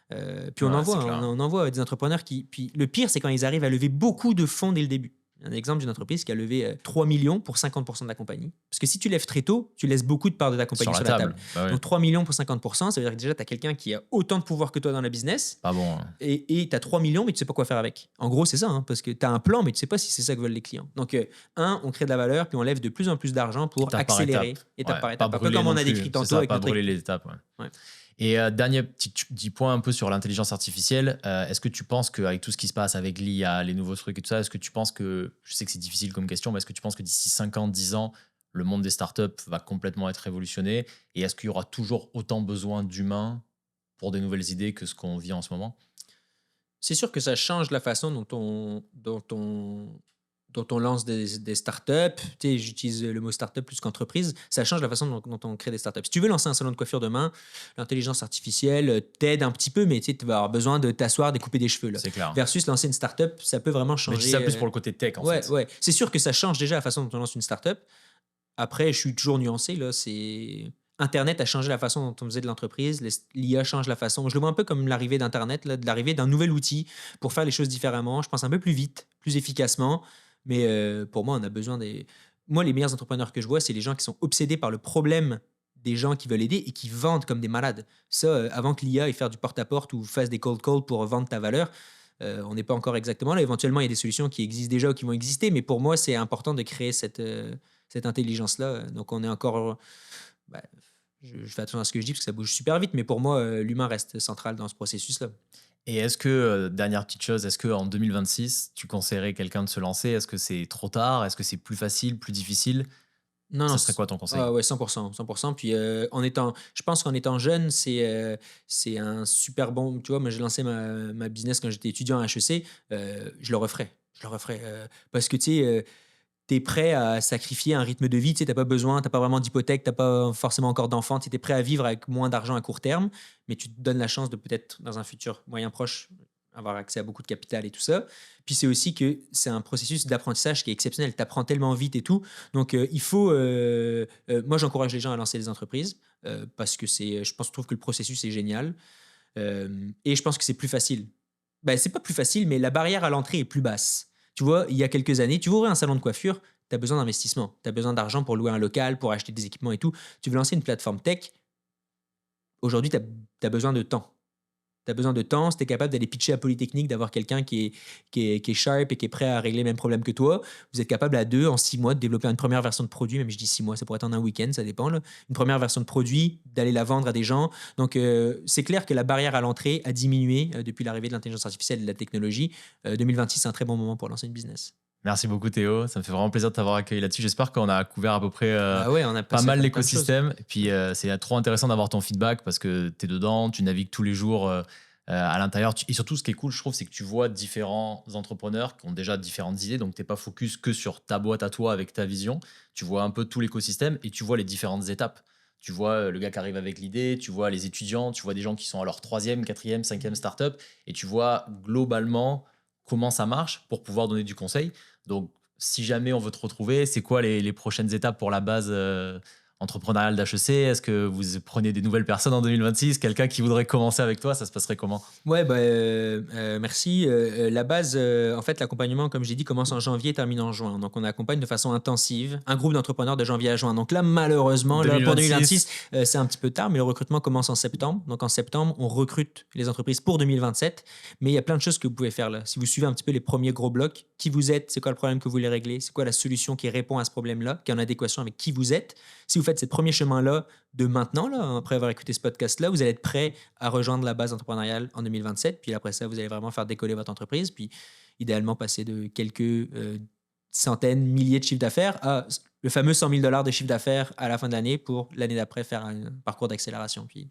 Puis on envoie des entrepreneurs puis le pire c'est quand ils arrivent à lever beaucoup de fonds dès le début. Un exemple d'une entreprise qui a levé 3 millions pour 50% de la compagnie. Parce que si tu lèves très tôt, tu laisses beaucoup de parts de ta compagnie sur la table. Bah ouais. Donc 3 millions pour 50%, ça veut dire que déjà, tu as quelqu'un qui a autant de pouvoir que toi dans la business. Pas bon. Et tu as 3 millions, mais tu sais pas quoi faire avec. En gros, c'est ça, parce que tu as un plan, mais tu sais pas si c'est ça que veulent les clients. Donc, on crée de la valeur, puis on lève de plus en plus d'argent pour accélérer. Étape par étape. Un peu comme on a décrit tantôt avec pas notre brûler les étapes. Ouais. Et dernier petit point un peu sur l'intelligence artificielle. Est-ce que tu penses qu'avec tout ce qui se passe avec l'IA, les nouveaux trucs et tout ça, est-ce que tu penses que, je sais que c'est difficile comme question, mais est-ce que tu penses que d'ici 5 ans, 10 ans, le monde des startups va complètement être révolutionné? Et est-ce qu'il y aura toujours autant besoin d'humains pour des nouvelles idées que ce qu'on vit en ce moment? C'est sûr que ça change la façon dont on lance des startups. Tu sais, j'utilise le mot startup plus qu'entreprise. Ça change la façon dont on crée des startups. Si tu veux lancer un salon de coiffure demain, l'intelligence artificielle t'aide un petit peu, mais tu sais, tu vas avoir besoin de t'asseoir, de couper des cheveux. Là. C'est clair. Versus lancer une startup, ça peut vraiment Mais je dis changer. ça plus pour le côté tech, en Ouais, fait. ouais. C'est sûr que ça change déjà la façon dont on lance une startup. Après, je suis toujours nuancé. Là, c'est... Internet a changé la façon dont on faisait de l'entreprise. L'IA change la façon. Je le vois un peu comme l'arrivée d'Internet, là, de l'arrivée d'un nouvel outil pour faire les choses différemment. Je pense un peu plus vite, plus efficacement. Mais pour moi, on a besoin des. Moi, les meilleurs entrepreneurs que je vois, c'est les gens qui sont obsédés par le problème des gens qui veulent aider et qui vendent comme des malades. Ça, avant que l'IA ait faire du porte-à-porte ou fasse des cold calls pour vendre ta valeur, on n'est pas encore exactement là. Éventuellement, il y a des solutions qui existent déjà ou qui vont exister. Mais pour moi, c'est important de créer cette intelligence-là. Donc, on est encore. Bah, je fais attention à ce que je dis parce que ça bouge super vite, mais pour moi, l'humain reste central dans ce processus-là. Et est-ce que, dernière petite chose, est-ce qu'en 2026, tu conseillerais quelqu'un de se lancer? Est-ce que c'est trop tard? Est-ce que c'est plus facile, plus difficile? Non, non, Ça serait quoi ton conseil? ah ouais, 100%, 100%. Puis je pense qu'en étant jeune, c'est un super bon. Tu vois, moi, j'ai lancé ma business quand j'étais étudiant à HEC. Je le referais. Je le referais. Parce que tu sais, tu es prêt à sacrifier un rythme de vie. Tu sais, t'as pas vraiment d'hypothèque, t'as pas forcément encore d'enfant. Tu es prêt à vivre avec moins d'argent à court terme, mais tu te donnes la chance de peut-être, dans un futur moyen proche, avoir accès à beaucoup de capital et tout ça. Puis c'est aussi que c'est un processus d'apprentissage qui est exceptionnel. Tu apprends tellement vite et tout. Donc, il faut. Moi, j'encourage les gens à lancer des entreprises parce que je trouve que le processus est génial. Et je pense que c'est plus facile. Ben, c'est pas plus facile, mais la barrière à l'entrée est plus basse. Tu vois, il y a quelques années, tu veux ouvrir un salon de coiffure, tu as besoin d'investissement. Tu as besoin d'argent pour louer un local, pour acheter des équipements et tout. Tu veux lancer une plateforme tech, aujourd'hui, tu as besoin de temps. Tu as besoin de temps, si tu es capable d'aller pitcher à Polytechnique, d'avoir quelqu'un qui est sharp et qui est prêt à régler le même problème que toi. Vous êtes capable à deux, en 6 mois, de développer une première version de produit. Même je dis 6 mois, ça pourrait être en un week-end, ça dépend. Là. Une première version de produit, d'aller la vendre à des gens. Donc, c'est clair que la barrière à l'entrée a diminué depuis l'arrivée de l'intelligence artificielle et de la technologie. 2026, c'est un très bon moment pour lancer une business. Merci beaucoup Théo, ça me fait vraiment plaisir de t'avoir accueilli là-dessus. J'espère qu'on a couvert à peu près Ah ouais, on a pas passé mal plein de choses. l'écosystème. Et puis c'est trop intéressant d'avoir ton feedback parce que tu es dedans, tu navigues tous les jours à l'intérieur. Et surtout, ce qui est cool, je trouve, c'est que tu vois différents entrepreneurs qui ont déjà différentes idées. Donc, tu n'es pas focus que sur ta boîte à toi avec ta vision. Tu vois un peu tout l'écosystème et tu vois les différentes étapes. Tu vois le gars qui arrive avec l'idée, tu vois les étudiants, tu vois des gens qui sont à leur troisième, quatrième, cinquième startup et tu vois globalement comment ça marche pour pouvoir donner du conseil. Donc, si jamais on veut te retrouver, c'est quoi les prochaines étapes pour la base entrepreneuriale d'HEC? Est-ce que vous prenez des nouvelles personnes en 2026? Quelqu'un qui voudrait commencer avec toi, ça se passerait comment? Ouais, bah, merci. La base, en fait, l'accompagnement, comme j'ai dit, commence en janvier et termine en juin. Donc, on accompagne de façon intensive un groupe d'entrepreneurs de janvier à juin. Donc là, malheureusement, là, pour 2026, c'est un petit peu tard, mais le recrutement commence en septembre. Donc, en septembre, on recrute les entreprises pour 2027. Mais il y a plein de choses que vous pouvez faire là. Si vous suivez un petit peu les premiers gros blocs, qui vous êtes, c'est quoi le problème que vous voulez régler, c'est quoi la solution qui répond à ce problème-là, qui est en adéquation avec qui vous êtes. Si vous faites ces premiers chemins-là de maintenant, là, après avoir écouté ce podcast-là, vous allez être prêt à rejoindre la base entrepreneuriale en 2027. Puis après ça, vous allez vraiment faire décoller votre entreprise. Puis idéalement, passer de quelques centaines, milliers de chiffres d'affaires à le fameux 100 000 $ de chiffre d'affaires à la fin de l'année pour l'année d'après faire un parcours d'accélération. Puis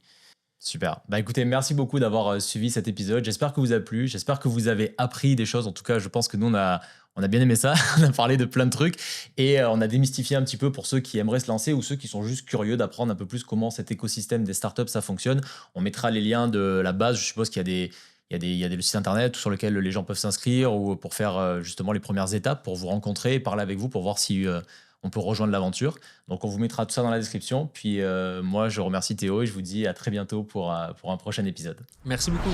Super. Bah écoutez, merci beaucoup d'avoir suivi cet épisode. J'espère que vous a plu. J'espère que vous avez appris des choses. En tout cas, je pense que nous, on a bien aimé ça. On a parlé de plein de trucs et on a démystifié un petit peu pour ceux qui aimeraient se lancer ou ceux qui sont juste curieux d'apprendre un peu plus comment cet écosystème des startups ça fonctionne. On mettra les liens de la base. Je suppose qu'il y a des sites internet sur lesquels les gens peuvent s'inscrire ou pour faire justement les premières étapes, pour vous rencontrer et parler avec vous pour voir si on peut rejoindre l'aventure. Donc, on vous mettra tout ça dans la description. Puis, moi, je remercie Théo et je vous dis à très bientôt pour un prochain épisode. merci beaucoup.